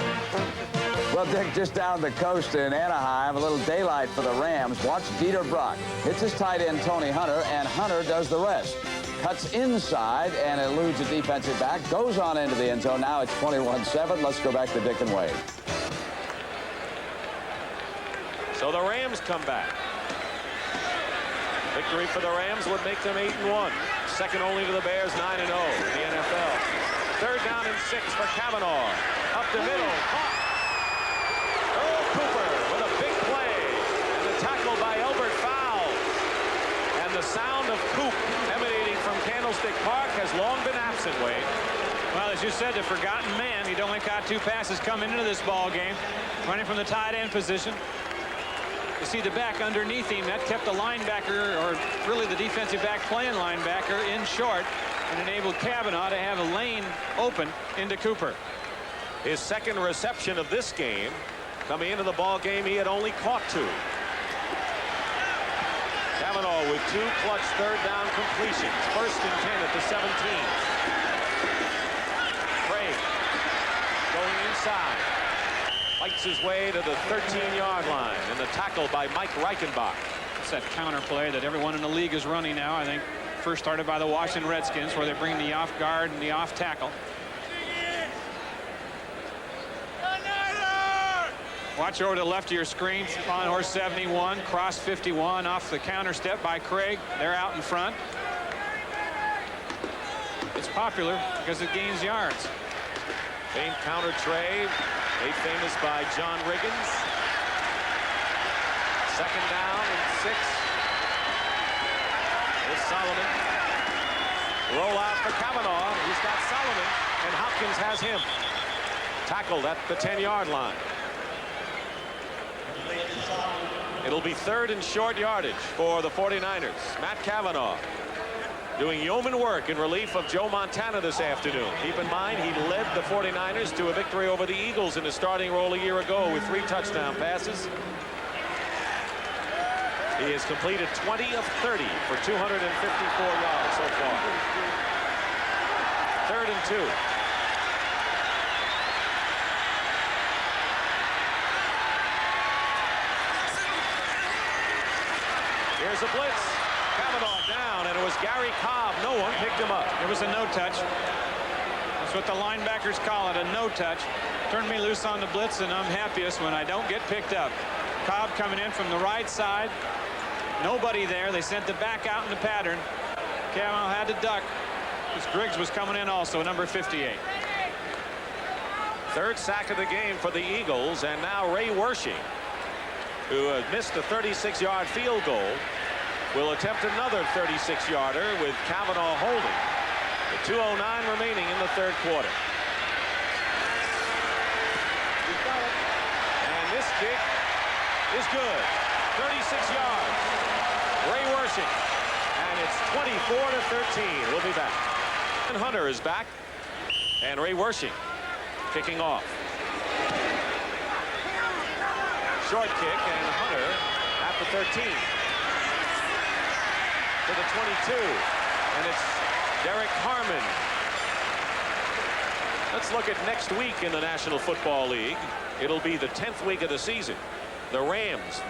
Well, Dick, just down the coast in Anaheim, a little daylight for the Rams. Watch Dieter Brock. Hits his tight end, Tony Hunter, and Hunter does the rest. Cuts inside and eludes a defensive back. Goes on into the end zone. Now it's 21-7. Let's go back to Dick and Wade. So the Rams come back. Victory for the Rams would make them 8-1. Second only to the Bears, 9-0 in the NFL. Third down and 6 for Kavanaugh. Up the middle. Caught. Earl Cooper with a big play. And the tackle by Elbert Fowl. And the sound of Coop emanating from Candlestick Park has long been absent, Wade. Well, as you said, the forgotten man. He'd only caught 2 passes coming into this ball game. Running from the tight end position. You see the back underneath him. That kept the linebacker, or really the defensive back playing linebacker, in short and enabled Kavanaugh to have a lane open into Cooper. His second reception of this game. Coming into the ball game, he had only caught 2. Kavanaugh with 2 clutch third down completions. First and 10 at the 17. Craig going inside. Fights his way to the 13-yard line, and the tackle by Mike Reichenbach. It's that counter play that everyone in the league is running now. I think first started by the Washington Redskins, where they bring the off guard and the off tackle. Watch over to the left of your screen on horse 71, cross 51 off the counter step by Craig. They're out in front. It's popular because it gains yards. Faint counter tray, made famous by John Riggins. Second down and 6. Here's Solomon. Roll out for Kavanaugh. He's got Solomon, and Hopkins has him. Tackled at the 10-yard line. It'll be third and short yardage for the 49ers. Matt Kavanaugh doing yeoman work in relief of Joe Montana this afternoon. Keep in mind, he led the 49ers to a victory over the Eagles in a starting role a year ago with 3 touchdown passes. He has completed 20 of 30 for 254 yards so far. Third and 2. Here's a blitz. Kavanaugh down, and it was Gary Cobb. No one picked him up. It was a no touch. That's what the linebackers call it, a no touch. Turn me loose on the blitz, and I'm happiest when I don't get picked up. Cobb coming in from the right side. Nobody there. They sent the back out in the pattern. Kavanaugh had to duck, because Griggs was coming in also, number 58. Third sack of the game for the Eagles, and now Ray Wersching, who has missed a 36-yard field goal, will attempt another 36-yarder with Kavanaugh holding. The 2:09 remaining in the third quarter. And this kick is good. 36 yards. Ray Wersching. And it's 24-13. We'll be back. And Hunter is back. And Ray Wersching kicking off. Short kick, and Hunter at the 13. To the 22. And it's Derek Harmon. Let's look at next week in the National Football League. It'll be the 10th week of the season. The Rams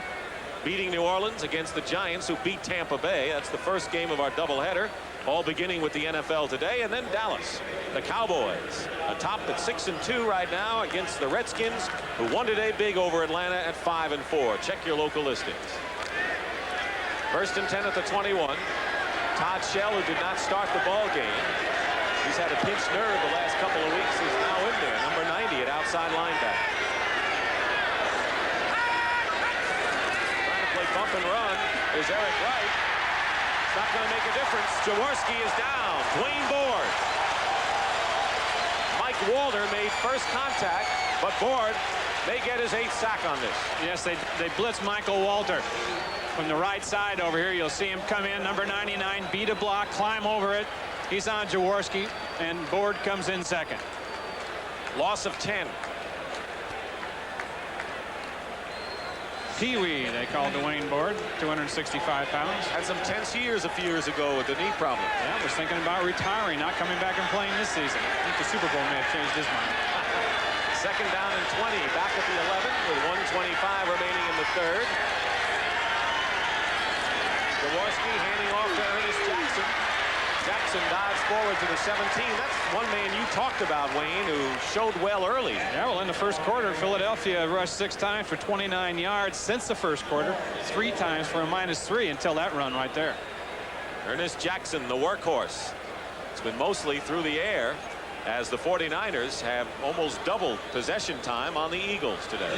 beating New Orleans against the Giants, who beat Tampa Bay. That's the first game of our doubleheader, all beginning with the NFL today. And then Dallas, the Cowboys, atop at 6-2 right now against the Redskins, who won today big over Atlanta at 5-4. Check your local listings. First and 10 at the 21. Todd Shell, who did not start the ball game, he's had a pinched nerve the last couple of weeks, is now in there. Number 90 at outside linebacker. Trying to play bump and run is Eric Wright. It's not going to make a difference. Jaworski is down. Dwayne Board. Mike Walter made first contact, but Board may get his 8th sack on this. Yes, they blitz Michael Walter. From the right side over here, you'll see him come in, number 99, beat a block, climb over it, He's on Jaworski, and Board comes in second. Loss of 10. Pee-wee, they called Dwayne Board, 265 pounds. Had some tense years a few years ago with the knee problem. Yeah, was thinking about retiring, not coming back and playing this season. I think the Super Bowl may have changed his mind. Second down and 20, back at the 11 with 1:25 remaining in the third. Jaworski handing off to Ernest Jackson. Jackson dives forward to the 17. That's one man you talked about, Wayne, who showed well early. Yeah, well, in the first quarter, Philadelphia rushed 6 times for 29 yards since the first quarter, 3 times for a -3 until that run right there. Ernest Jackson, the workhorse. It's been mostly through the air, as the 49ers have almost doubled possession time on the Eagles today.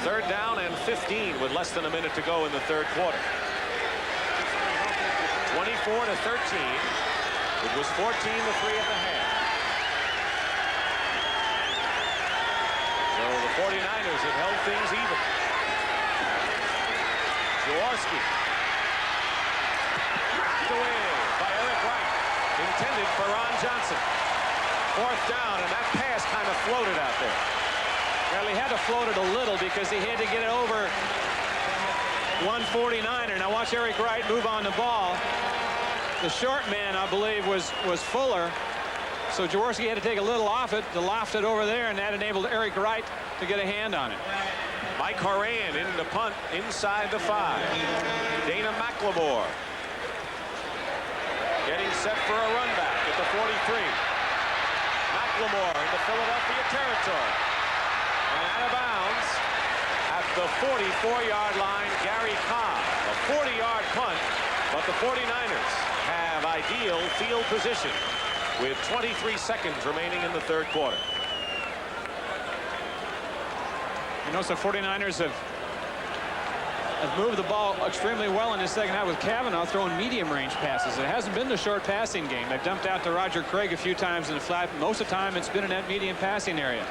Third down and 15 with less than a minute to go in the third quarter. 24-13. It was 14-3 at the half. So the 49ers have held things even. Jaworski. Away by Eric Wright. Intended for Ron Johnson. Fourth down, and that pass kind of floated out there. Well, he had to float it a little because he had to get it over 149er. Now watch Eric Wright move on the ball. The short man, I believe, was Fuller. So Jaworski had to take a little off it to loft it over there, and that enabled Eric Wright to get a hand on it. Mike Horan in the punt inside the 5. Dana McLemore getting set for a run back at the 43. McLemore into Philadelphia territory. And out of bounds at the 44-yard line, Gary Cobb. A 40-yard punt, but the 49ers have ideal field position with 23 seconds remaining in the third quarter. You notice the 49ers have moved the ball extremely well in the second half with Cavanaugh throwing medium range passes. It hasn't been the short passing game. They've dumped out to Roger Craig a few times in the flat. Most of the time it's been in that medium passing area.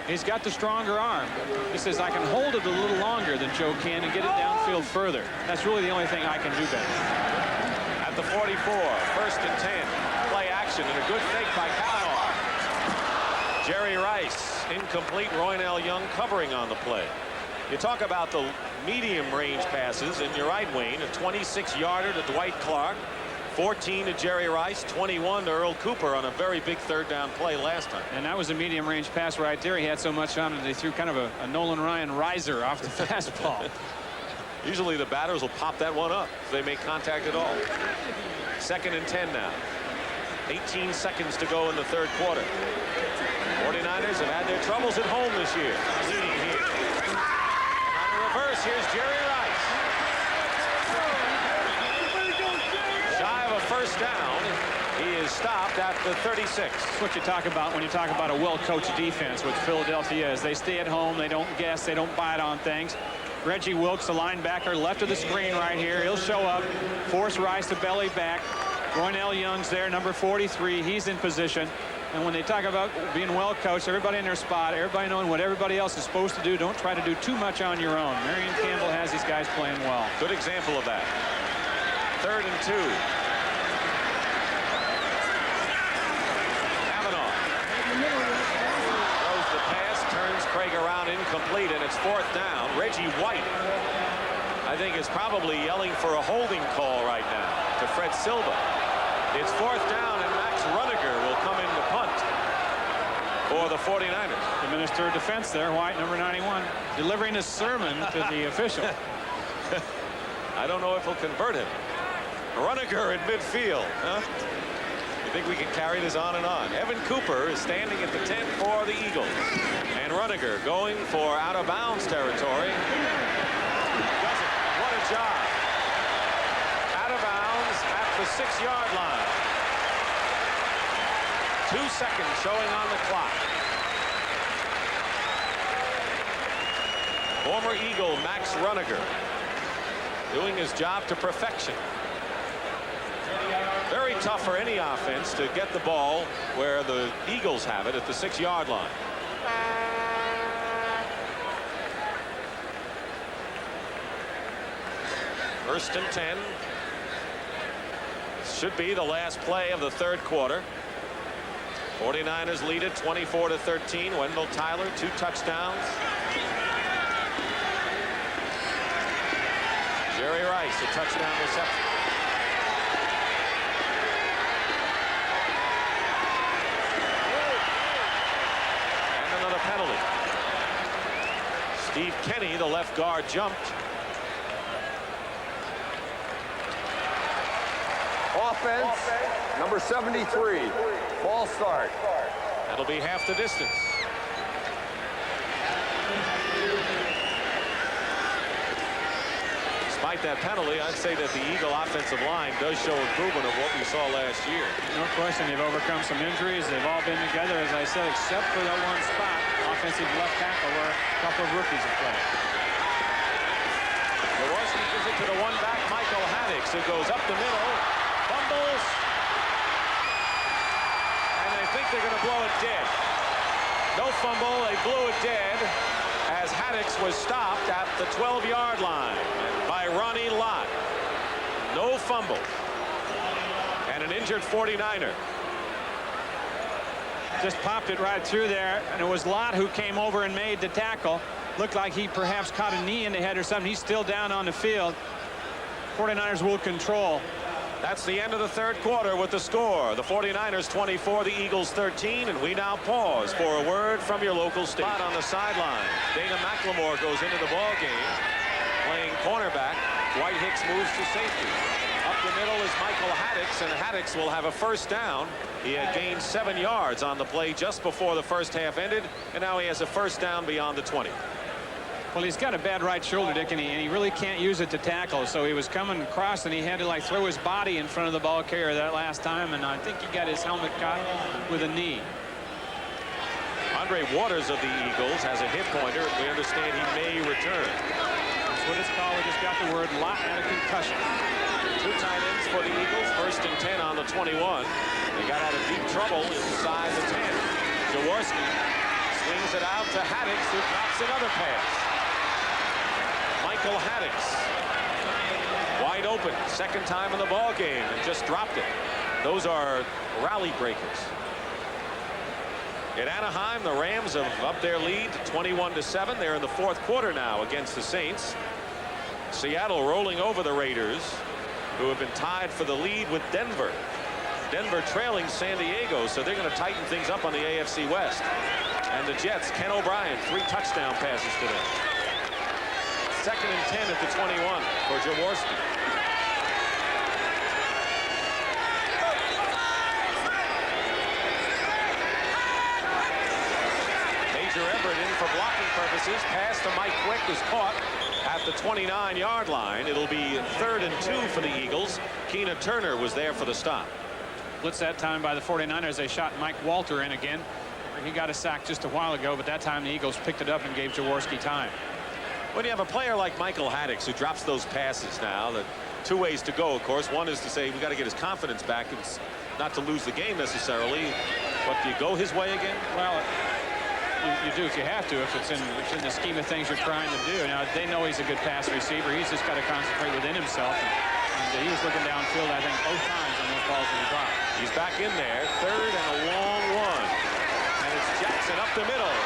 He's got the stronger arm. He says, I can hold it a little longer than Joe can and get it downfield further. That's really the only thing I can do better. At the 44, first and 10. Play action and a good fake by Cavanaugh. Jerry Rice, incomplete. Roynell Young covering on the play. You talk about the medium range passes, and you're right, Wayne. A 26-yarder to Dwight Clark, 14 to Jerry Rice, 21 to Earl Cooper on a very big third down play last time. And that was a medium range pass right there. He had so much on it, they threw kind of a Nolan Ryan riser off the fastball. Usually the batters will pop that one up if they make contact at all. Second and 10 now. 18 seconds to go in the third quarter. 49ers have had their troubles at home this year. Leading here. On the reverse, here's Jerry Rice. Shy of a first down. He is stopped at the 36. That's what you talk about when you talk about a well-coached defense, which Philadelphia is. They stay at home. They don't guess. They don't bite on things. Reggie Wilkes, the linebacker, left of the screen right here. He'll show up, force Rice to belly back. Roynell Young's there, number 43. He's in position. And when they talk about being well coached, everybody in their spot, everybody knowing what everybody else is supposed to do, don't try to do too much on your own. Marion Campbell has these guys playing well. Good example of that. Third and 2. Cavanaugh throws the pass, turns Craig around incomplete, and it's fourth down. Reggie White, I think, is probably yelling for a holding call right now to Fred Silva. It's fourth down, and Max Runniger will come in to punt for the 49ers. The Minister of Defense there, White, number 91, delivering a sermon to the official. I don't know if he'll convert him. Runniger in midfield, huh? You think we can carry this on and on? Evan Cooper is standing at the 10 for the Eagles. And Runniger going for out-of-bounds territory. Does it. What a job. Out of bounds at the 6-yard line. 2 seconds showing on the clock. Former Eagle Max Runniger doing his job to perfection. Very tough for any offense to get the ball where the Eagles have it at the 6-yard line. First and 10. should be the last play of the third quarter. 49ers lead it 24-13. Wendell Tyler, 2 touchdowns. Jerry Rice, a touchdown reception. And another penalty. Steve Kenny, the left guard, jumped. Offense, number 73. False start. That'll be half the distance. Despite that penalty, I'd say that the Eagle offensive line does show improvement of what we saw last year. No question, they've overcome some injuries. They've all been together, as I said, except for that one spot, offensive left tackle, where a couple of rookies have played. Jaworski gives it to the one-back, Michael Haddix, who goes up the middle, fumbles, and I think they're going to blow it dead. No fumble, they blew it dead as Haddix was stopped at the 12-yard line by Ronnie Lott. No fumble. And an injured 49er. Just popped it right through there, and it was Lott who came over and made the tackle. Looked like he perhaps caught a knee in the head or something. He's still down on the field. 49ers will control. That's the end of the third quarter with the score. The 49ers 24, the Eagles 13, and we now pause for a word from your local station. On the sideline, Dana McLemore goes into the ball game, playing cornerback. Dwight Hicks moves to safety. Up the middle is Michael Haddix, and Haddix will have a first down. He had gained 7 yards on the play just before the first half ended, and now he has a first down beyond the 20. Well, he's got a bad right shoulder, Dick, and he really can't use it to tackle. So he was coming across, and he had to like throw his body in front of the ball carrier that last time, and I think he got his helmet caught with a knee. Andre Waters of the Eagles has a hip pointer. We understand he may return. That's what it's called. We just got the word Lott had a concussion. 2 tight ends for the Eagles. 1st and 10 on the 21. They got out of deep trouble inside the 10. Jaworski swings it out to Haddix, who drops another pass. Michael Haddix, wide open, 2nd time in the ball game, and just dropped it. Those are rally breakers. In Anaheim, the Rams have upped their lead to 21-7. They're in the 4th quarter now against the Saints. Seattle rolling over the Raiders, who have been tied for the lead with Denver. Denver trailing San Diego, so they're going to tighten things up on the AFC West. And the Jets, Ken O'Brien, 3 touchdown passes today. 2nd and 10 at the 21 for Jaworski. Major Everett in for blocking purposes. Pass to Mike Quick is caught at the 29-yard line. It'll be 3rd and 2 for the Eagles. Keena Turner was there for the stop. Blitz that time by the 49ers. They shot Mike Walter in again. He got a sack just a while ago, but that time the Eagles picked it up and gave Jaworski time. When you have a player like Michael Haddix who drops those passes now, that 2 ways to go, of course. One is to say we got to get his confidence back. It's not to lose the game necessarily, but do you go his way again? Well, you do if you have to, if it's in the scheme of things you're trying to do. Now, they know he's a good pass receiver. He's just got to concentrate within himself. And he was looking downfield, I think, both times on those balls that he dropped. He's back in there, 3rd and a long one. And it's Jackson up the middle.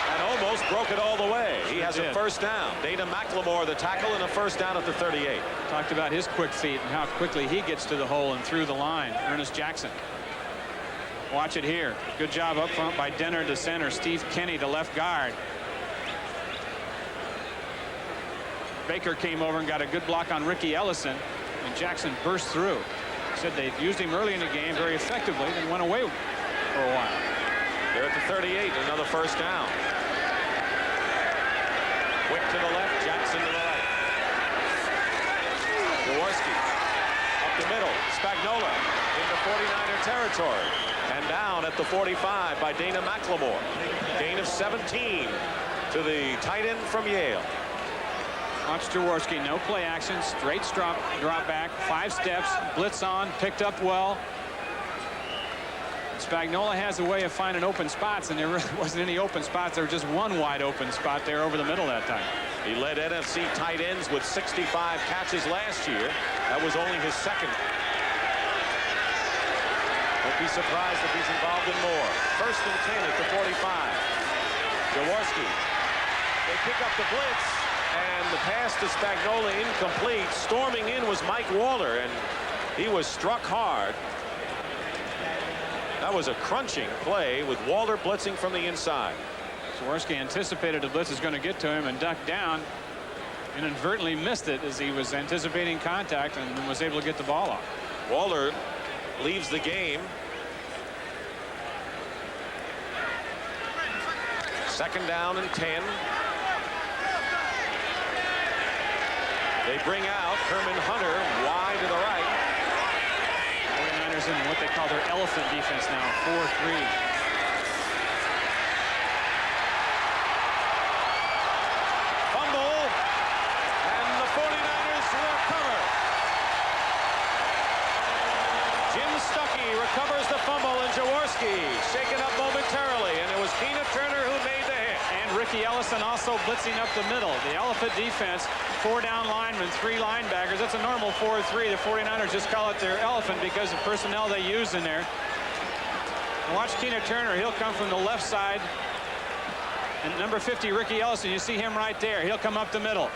And almost broke it all the way. He has a first down. Dana McLemore, the tackle, and a first down at the 38. Talked about his quick feet and how quickly he gets to the hole and through the line. Ernest Jackson. Watch it here. Good job up front by Denner to center. Steve Kenny to left guard. Baker came over and got a good block on Ricky Ellison, and Jackson burst through. Said they used him early in the game very effectively, then went away for a while. They're at the 38, another first down. Quick to the left, Jackson to the right. Jaworski up the middle, Spagnola into 49er territory. And down at the 45 by Dana McLemore. Gain of 17 to the tight end from Yale. Watch Jaworski, no play action, straight drop back, 5 steps, blitz on, picked up well. Spagnola has a way of finding open spots, and there really wasn't any open spots. There was just one wide open spot there over the middle that time. He led NFC tight ends with 65 catches last year. That was only his 2nd. Don't be surprised if he's involved in more. 1st and 10 at the 45. Jaworski. They pick up the blitz, and the pass to Spagnola incomplete. Storming in was Mike Waller, and he was struck hard. That was a crunching play with Waller blitzing from the inside. Jaworski anticipated the blitz is going to get to him and ducked down. Inadvertently missed it as he was anticipating contact and was able to get the ball off. Waller leaves the game. 2nd down and 10. They bring out Herman Hunter wide to the right. 49ers in what they call their elephant defense now, 4-3. Fumble, and the 49ers recover. Jim Stuckey recovers the fumble, and Jaworski shaken up momentarily, and it was Keena Turner who made the hit. And Ricky Ellison also blitzing up the middle. The elephant defense, 4 down linemen, 3 linebackers. That's a normal 4-3. The 49ers just call it their elephant because of personnel they use in there. And watch Keena Turner. He'll come from the left side. And number 50, Ricky Ellison, you see him right there. He'll come up the middle.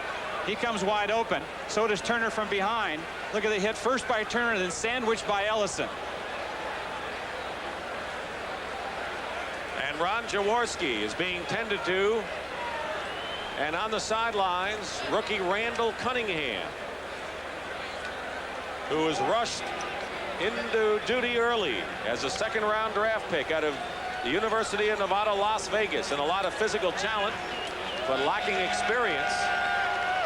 He comes wide open. So does Turner from behind. Look at the hit first by Turner, then sandwiched by Ellison. And Ron Jaworski is being tended to. And on the sidelines, rookie Randall Cunningham, who was rushed into duty early as a 2nd-round draft pick out of the University of Nevada, Las Vegas, and a lot of physical talent, but lacking experience.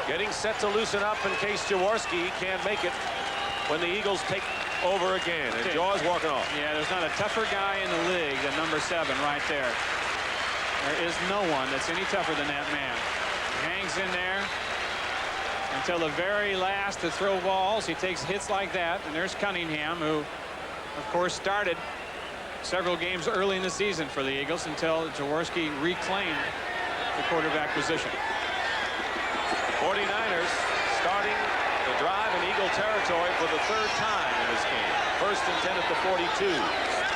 Getting set to loosen up in case Jaworski can't make it when the Eagles take over again. And Jaws walking off. Yeah, there's not a tougher guy in the league than number 7 right there. There is no one that's any tougher than that man. He hangs in there until the very last to throw balls. He takes hits like that. And there's Cunningham, who, of course, started several games early in the season for the Eagles until Jaworski reclaimed the quarterback position. 49ers starting the drive in Eagle territory for the 3rd time in this game. 1st and 10 at the 42.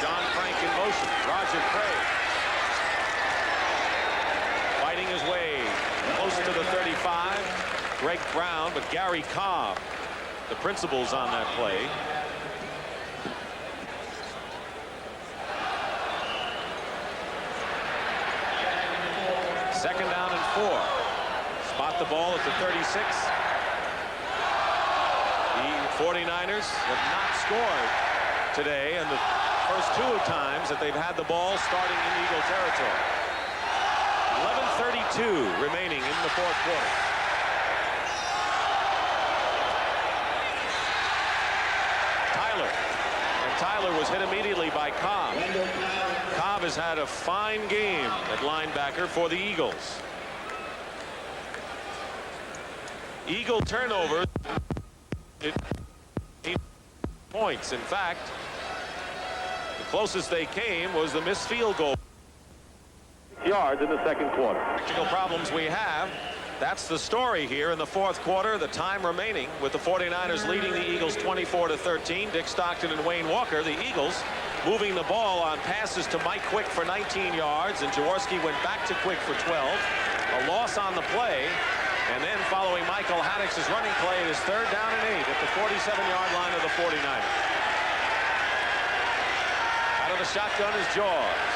John Frank in motion. Roger Craig fighting his way close to the 35. Greg Brown, but Gary Cobb, the principals on that play. Second down and 4. Spot the ball at the 36. The 49ers have not scored today, and the first 2 times that they've had the ball starting in Eagle territory. 11:32 remaining in the 4th quarter. Tyler was hit immediately by Cobb. Cobb has had a fine game at linebacker for the Eagles. Eagle turnover. 8 points. In fact, the closest they came was the missed field goal. Yards in the 2nd quarter. Technical problems we have. That's the story here in the 4th quarter. The time remaining with the 49ers leading the Eagles 24-13. Dick Stockton and Wayne Walker. The Eagles moving the ball on passes to Mike Quick for 19 yards, and Jaworski went back to Quick for 12. A loss on the play, and then following Michael Haddock's running play, it is 3rd down and 8 at the 47-yard line of the 49ers. Out of the shotgun is Jaws.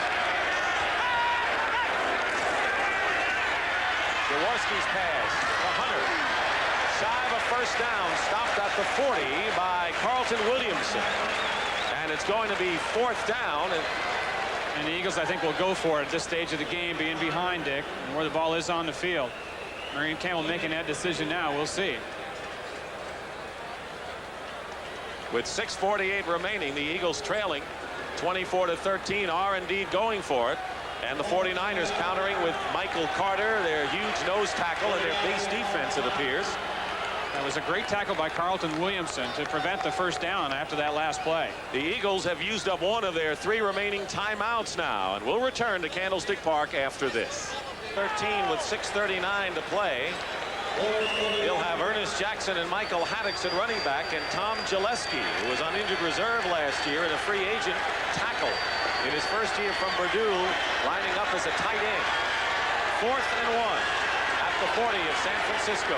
Jaworski's pass to Hunter. Shy of a 1st down, stopped at the 40 by Carlton Williamson. And it's going to be 4th down. And the Eagles, I think, will go for it at this stage of the game, being behind Dick and where the ball is on the field. Marion Campbell making that decision now. We'll see. With 6:48 remaining, the Eagles trailing 24-13 are indeed going for it. And the 49ers countering with Michael Carter, their huge nose tackle, and their base defense, it appears. That was a great tackle by Carlton Williamson to prevent the 1st down after that last play. The Eagles have used up one of their 3 remaining timeouts now, and will return to Candlestick Park after this. 13 with 6:39 to play. He'll have Ernest Jackson and Michael Haddix at running back, and Tom Gillespie, who was on injured reserve last year and a free agent tackle in his first year from Purdue, lining up as a tight end. 4th and 1 at the 40 of San Francisco.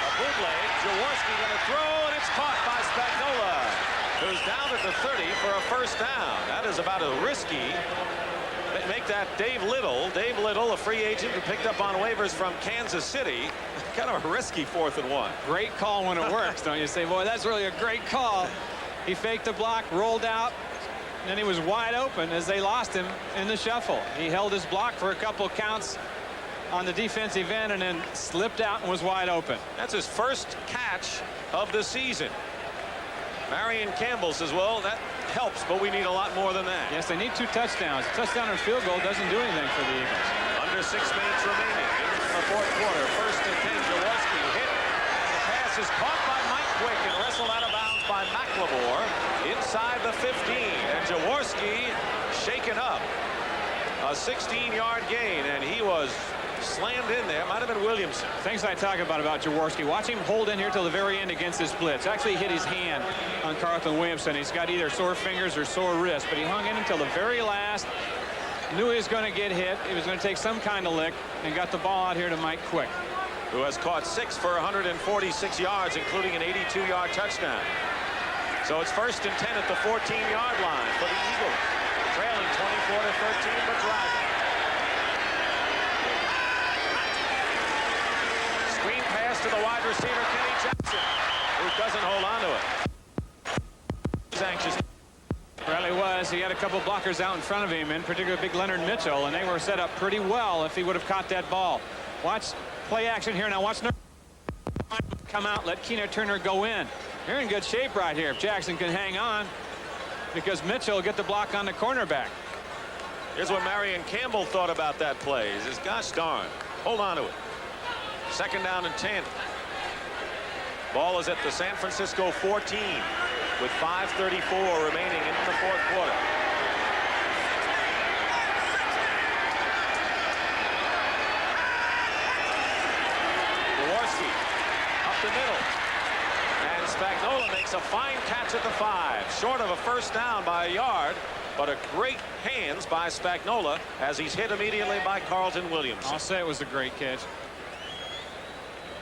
A bootleg. Jaworski going to throw, and it's caught by Spagnola, who's down at the 30 for a first down. That is about as risky. They make that Dave Little. Dave Little, a free agent who picked up on waivers from Kansas City. Kind of a risky 4th and 1. Great call when it works, don't you? Say, boy, that's really a great call. He faked the block, rolled out, and then he was wide open as they lost him in the shuffle. He held his block for a couple counts on the defensive end and then slipped out and was wide open. That's his first catch of the season. Marion Campbell says, well, that helps, but we need a lot more than that. Yes, they need 2 touchdowns. A touchdown and field goal doesn't do anything for the Eagles. Under 6 minutes remaining in the 4th quarter. 1st and 10. Jaworski hit. The pass is caught by Mike Quick and wrestled out of bounds by McLemore inside the 15. And Jaworski shaken up. A 16-yard gain, and he was slammed in there. Might have been Williamson. Things I talk about Jaworski. Watch him hold in here till the very end against his blitz. Actually hit his hand on Carlton Williamson. He's got either sore fingers or sore wrists, but he hung in until the very last. Knew he was going to get hit. He was going to take some kind of lick and got the ball out here to Mike Quick, who has caught 6 for 146 yards, including an 82-yard touchdown. So it's 1st and 10 at the 14-yard line for the Eagles, trailing 24-13, but driving. Screen pass to the wide receiver, Kenny Jackson, who doesn't hold on to it. He's anxious. Well, he was. He had a couple blockers out in front of him, in particular big Leonard Mitchell, and they were set up pretty well if he would have caught that ball. Watch play action here now. Watch come out, let Keena Turner go in. They're in good shape right here if Jackson can hang on, because Mitchell will get the block on the cornerback. Here's what Marion Campbell thought about that play. He says, gosh darn, hold on to it. 2nd down and 10. Ball is at the San Francisco 14 with 5:34 remaining in the 4th quarter. Jaworski up the middle. And Spagnola makes a fine catch at the 5. Short of a first down by a yard, but a great hands by Spagnola as he's hit immediately by Carlton Williamson. I'll say it was a great catch.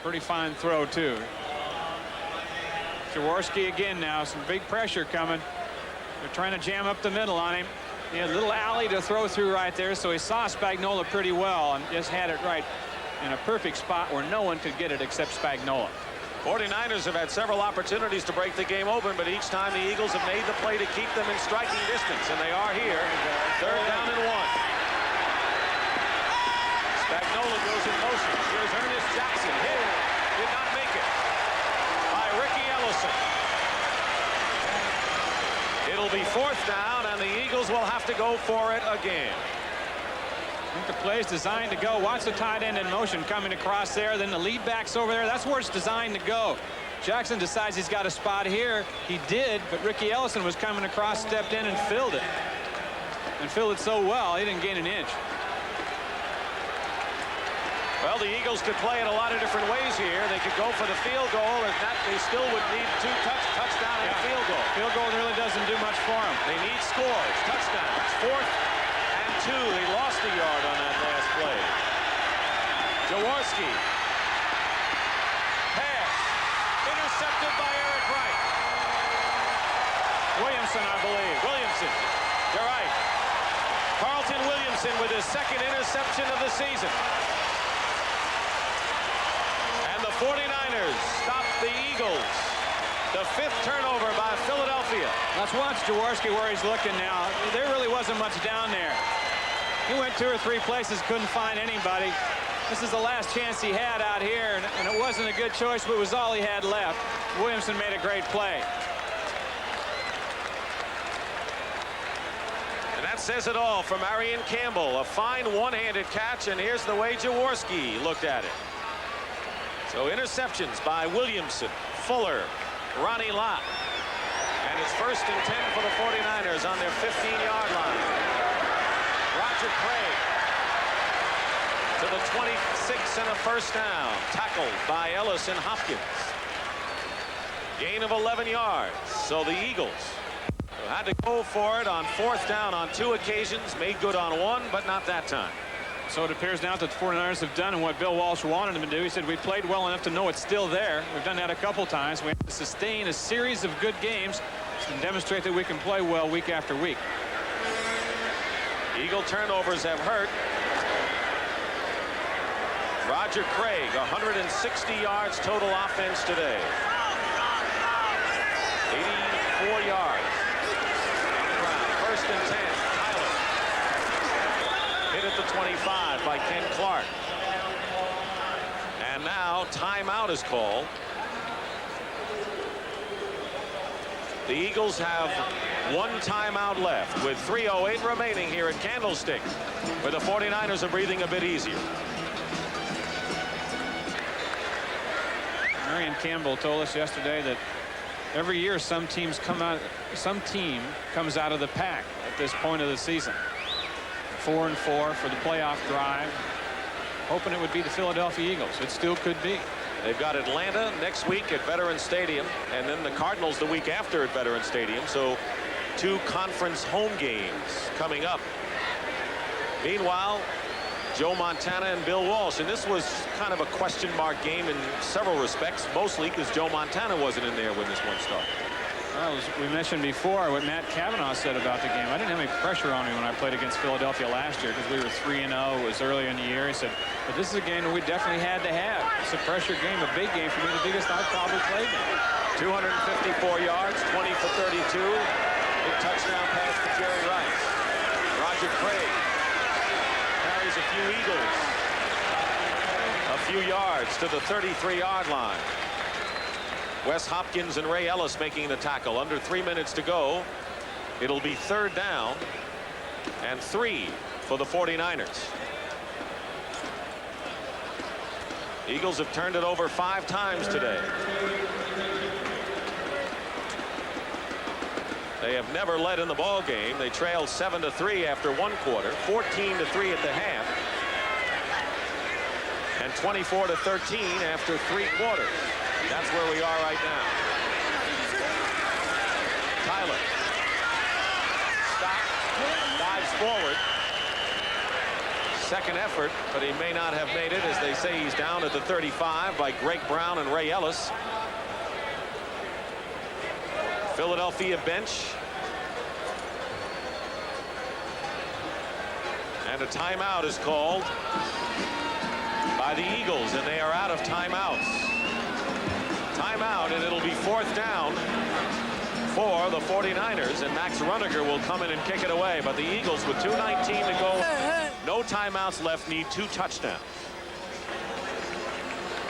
Pretty fine throw, too. Jaworski again now. Some big pressure coming. They're trying to jam up the middle on him. He had a little alley to throw through right there, so he saw Spagnola pretty well and just had it right in a perfect spot where no one could get it except Spagnola. 49ers have had several opportunities to break the game open, but each time the Eagles have made the play to keep them in striking distance, and they are here. 3rd down and 1. Spagnola goes in motion. Here's Ernest Jackson. Hit. Did not make it by Ricky Ellison. It'll be 4th down, and the Eagles will have to go for it again. I think the play is designed to go. Watch the tight end in motion coming across there. Then the lead back's over there. That's where it's designed to go. Jackson decides he's got a spot here. He did, but Ricky Ellison was coming across, stepped in, and filled it. And filled it so well, he didn't gain an inch. Well, the Eagles could play it a lot of different ways here. They could go for the field goal, and that they still would need 2 touchdown and a field goal. Field goal really doesn't do much for them. They need scores, touchdowns. 4th and 2. They lost a yard on that last play. Jaworski. Pass. Intercepted by Eric Wright. Williamson, I believe. Williamson. You're right. Carlton Williamson with his 2nd interception of the season. And the 49ers stop the Eagles. The 5th turnover by Philadelphia. Let's watch Jaworski where he's looking now. There really wasn't much down there. He went 2 or 3 places, couldn't find anybody. This is the last chance he had out here, and it wasn't a good choice, but it was all he had left. Williamson made a great play. And that says it all for Marion Campbell. A fine one-handed catch, and here's the way Jaworski looked at it. So interceptions by Williamson, Fuller, Ronnie Lott. And it's 1st and 10 for the 49ers on their 15-yard line. Roger Craig to the 26 and a first down. Tackled by Ellis and Hopkins. Gain of 11 yards. So the Eagles had to go for it on fourth down on 2 occasions. Made good on 1, but not that time. So it appears now that the 49ers have done what Bill Walsh wanted them to do. He said we played well enough to know it's still there. We've done that a couple times. We have to sustain a series of good games and demonstrate that we can play well week after week. Eagle turnovers have hurt. Roger Craig, 160 yards total offense today. 84 yards. First and 10. Tyler. Hit at the 25 by Ken Clark. And now timeout is called. The Eagles have 1 timeout left with 3:08 remaining here at Candlestick, where the 49ers are breathing a bit easier. Marion Campbell told us yesterday that every year some team comes out of the pack at this point of the season. 4-4 for the playoff drive, hoping it would be the Philadelphia Eagles. It still could be. They've got Atlanta next week at Veterans Stadium, and then the Cardinals the week after at Veterans Stadium. So 2 conference home games coming up. Meanwhile, Joe Montana and Bill Walsh, and this was kind of a question mark game in several respects, mostly because Joe Montana wasn't in there when this one started. Well, as we mentioned before, what Matt Cavanaugh said about the game, I didn't have any pressure on me when I played against Philadelphia last year because we were 3-0. It was early in the year. He said, but this is a game that we definitely had to have. It's a pressure game, a big game for me, the biggest I've probably played in. 254 yards, 20 for 32. Big touchdown pass to Jerry Rice. Roger Craig carries a few Eagles a few yards to the 33-yard line. Wes Hopkins and Ray Ellis making the tackle. Under 3 minutes to go. It'll be 3rd down and 3 for the 49ers. Eagles have turned it over 5 times today. They have never led in the ball game. They trailed 7-3 after 1 quarter, 14-3 at the half, and 24-13 after 3 quarters. That's where we are right now. Tyler. Stop. Dives forward. Second effort, but he may not have made it, as they say he's down at the 35 by Greg Brown and Ray Ellis. Philadelphia bench. And a timeout is called by the Eagles, and they are out of timeouts. Timeout, and it'll be 4th down for the 49ers, and Max Runager will come in and kick it away. But the Eagles, with 2:19 to go, no timeouts left, need 2 touchdowns.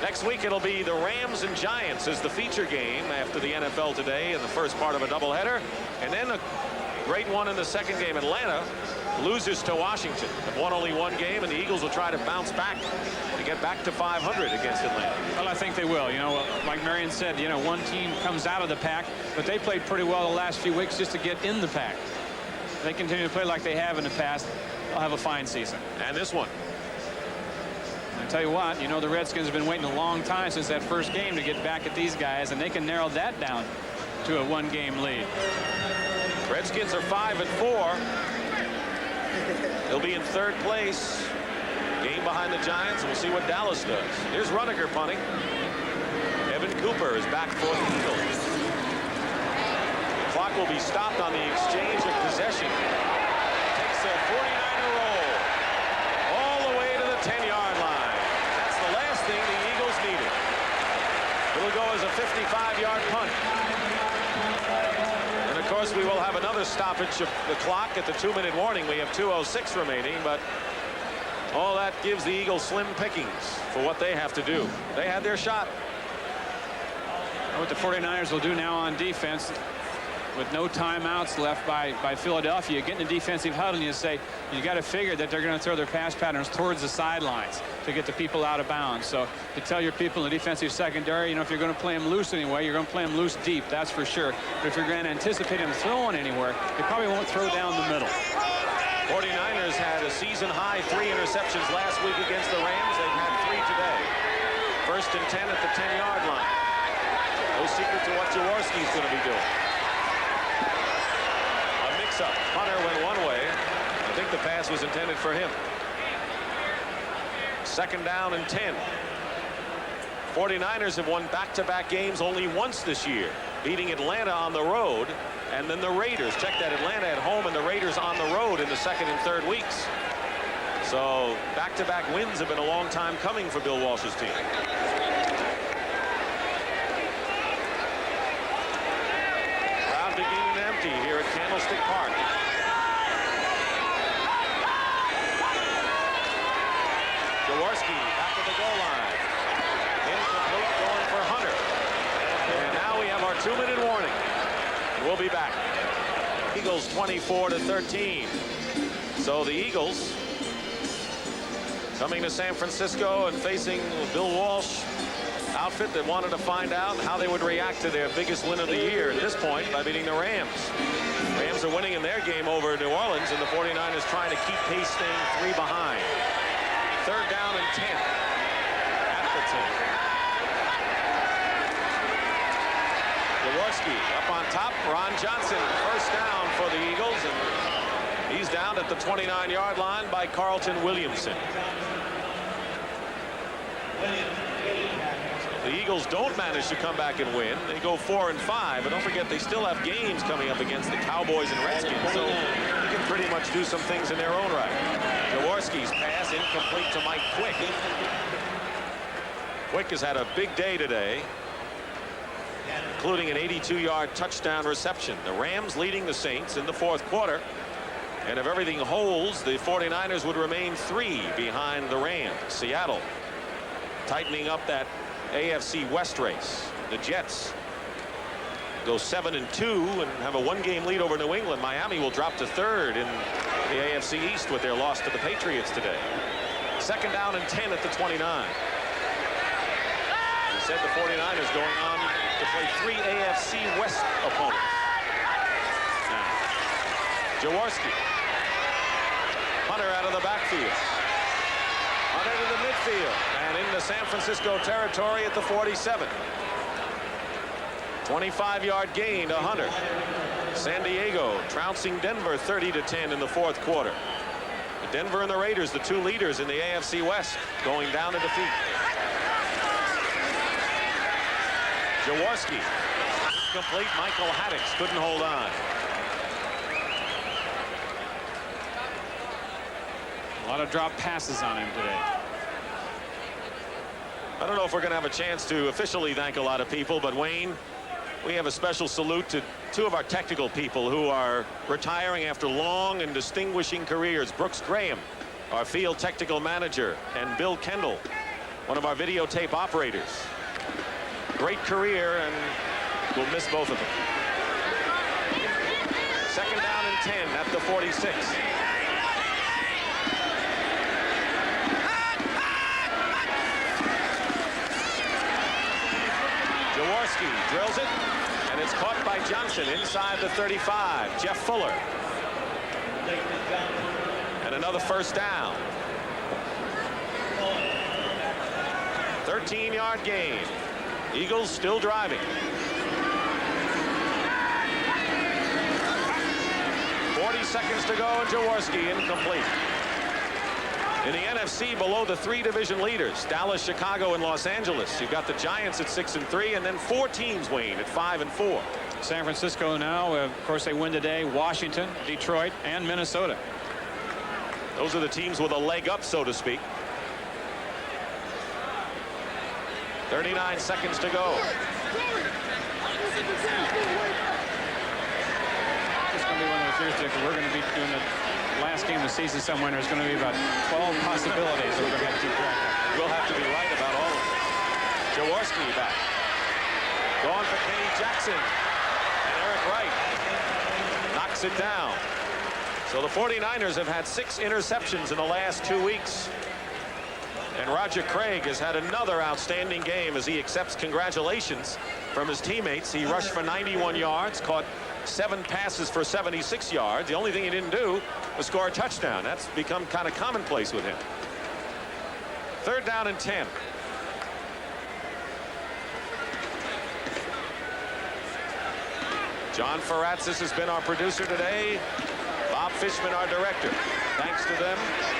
Next week it'll be the Rams and Giants as the feature game after the NFL today in the first part of a doubleheader, and then a great one in the second game. Atlanta loses to Washington. They've won only 1 game, and the Eagles will try to bounce back to get back to 500 against Atlanta. Well, I think they will. You know, like Marion said, you know, one team comes out of the pack, but they played pretty well the last few weeks just to get in the pack. If they continue to play like they have in the past, they'll have a fine season. And this one. I tell you what, you know, the Redskins have been waiting a long time since that first game to get back at these guys, and they can narrow that down to a 1-game lead. Redskins are 5-4. They'll be in 3rd place. Game behind the Giants, and we'll see what Dallas does. Here's Runager punting. Evan Cooper is back for the Eagles. The clock will be stopped on the exchange of possession. Takes a 49er roll all the way to the 10-yard line. That's the last thing the Eagles needed. It'll go as a 55-yard punt. And of course, we will have another stoppage of the clock at the 2-minute warning. We have 2:06 remaining, but all that gives the Eagles slim pickings for what they have to do. They had their shot. What the 49ers will do now on defense, with no timeouts left by Philadelphia, you get in the defensive huddle and you say, you got to figure that they're going to throw their pass patterns towards the sidelines to get the people out of bounds. So you tell your people in the defensive secondary, you know, if you're going to play them loose anyway, you're going to play them loose deep, that's for sure. But if you're going to anticipate them throwing anywhere, you probably won't throw down the middle. 49ers had a season-high 3 interceptions last week against the Rams. They've had 3 today. 1st and 10 at the 10-yard line. No secret to what Jaworski's going to be doing. A mix-up. Hunter went one way. I think the pass was intended for him. 2nd down and 10. 49ers have won back-to-back games only once this year, beating Atlanta on the road, and then the Raiders. Check that, Atlanta at home and the Raiders on the road in the 2nd and 3rd weeks. So back-to-back wins have been a long time coming for Bill Walsh's team. Crowd beginning to empty here at Candlestick Park. Jaworski back at the goal line. Incomplete, going for Hunter. And now we have our 2-minute warning. And we'll be back. Eagles 24-13. So the Eagles coming to San Francisco and facing Bill Walsh outfit that wanted to find out how they would react to their biggest win of the year at this point by beating the Rams. Rams are winning in their game over New Orleans, and the 49ers trying to keep pace, staying 3 behind. 3rd down and 10 at the 10. Jaworski up on top. Ron Johnson, 1st down for the Eagles, and he's down at the 29-yard line by Carlton Williamson. The Eagles don't manage to come back and win. They go 4-5, but don't forget they still have games coming up against the Cowboys and Redskins, so they can pretty much do some things in their own right. Jaworski's pass incomplete to Mike Quick. Quick has had a big day today, including an 82-yard touchdown reception. The Rams leading the Saints in the 4th quarter. And if everything holds, the 49ers would remain 3 behind the Rams. Seattle tightening up that AFC West race. The Jets go 7-2 and have a 1-game lead over New England. Miami will drop to 3rd in the AFC East with their loss to the Patriots today. 2nd down and 10 at the 29. We said the 49ers going on to play 3 AFC West opponents. Now, Jaworski. Hunter out of the backfield. Hunter to the midfield and into San Francisco territory at the 47. 25-yard gain to Hunter. San Diego trouncing Denver 30-10 in the 4th quarter. Denver and the Raiders, the 2 leaders in the AFC West, going down to defeat. Jaworski. Complete. Michael Haddix couldn't hold on. A lot of drop passes on him today. I don't know if we're going to have a chance to officially thank a lot of people, but Wayne, we have a special salute to 2 of our technical people who are retiring after long and distinguishing careers. Brooks Graham, our field technical manager, and Bill Kendall, one of our videotape operators. Great career, and we'll miss both of them. 2nd down and 10 at the 46. Jaworski drills it, and it's caught by Johnson inside the 35. Jeff Fuller. And another 1st down. 13-yard gain. Eagles still driving. 40 seconds to go, and Jaworski incomplete. In the NFC, below the 3 division leaders, Dallas, Chicago, and Los Angeles. You've got the Giants at 6-3, and then 4 teams, Wayne, at 5-4. San Francisco now, of course, they win today. Washington, Detroit, and Minnesota. Those are the teams with a leg up, so to speak. 39 seconds to go. It's going to be one of those years, Dick, we're going to be doing the last game of the season somewhere, and there's going to be about 12 possibilities that we're going to have to keep track of. We'll have to be right about all of them. Jaworski back. Going for Kenny Jackson. And Eric Wright knocks it down. So the 49ers have had 6 interceptions in the last 2 weeks. And Roger Craig has had another outstanding game as he accepts congratulations from his teammates. He rushed for 91 yards, caught 7 passes for 76 yards. The only thing he didn't do was score a touchdown. That's become kind of commonplace with him. 3rd down and 10. John Faratzis has been our producer today. Bob Fishman, our director. Thanks to them,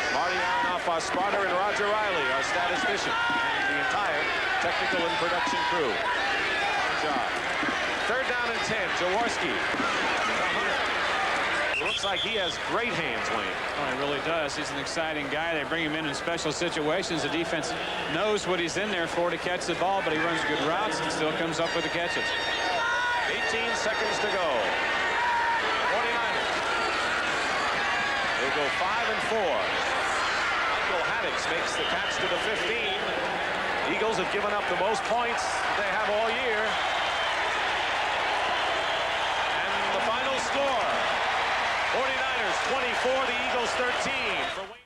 Marty Aronoff, our spotter, and Roger Riley, our statistician, and the entire technical and production crew. Fine job. 3rd down and 10. Jaworski. Looks like he has great hands, Wayne. Oh, he really does. He's an exciting guy. They bring him in special situations. The defense knows what he's in there for, to catch the ball, but he runs good routes and still comes up with the catches. 18 seconds to go. 49ers. They'll go 5 and 4. Michael Haddix makes the catch to the 15. Eagles have given up the most points they have all year. And the final score, 49ers 24, the Eagles 13.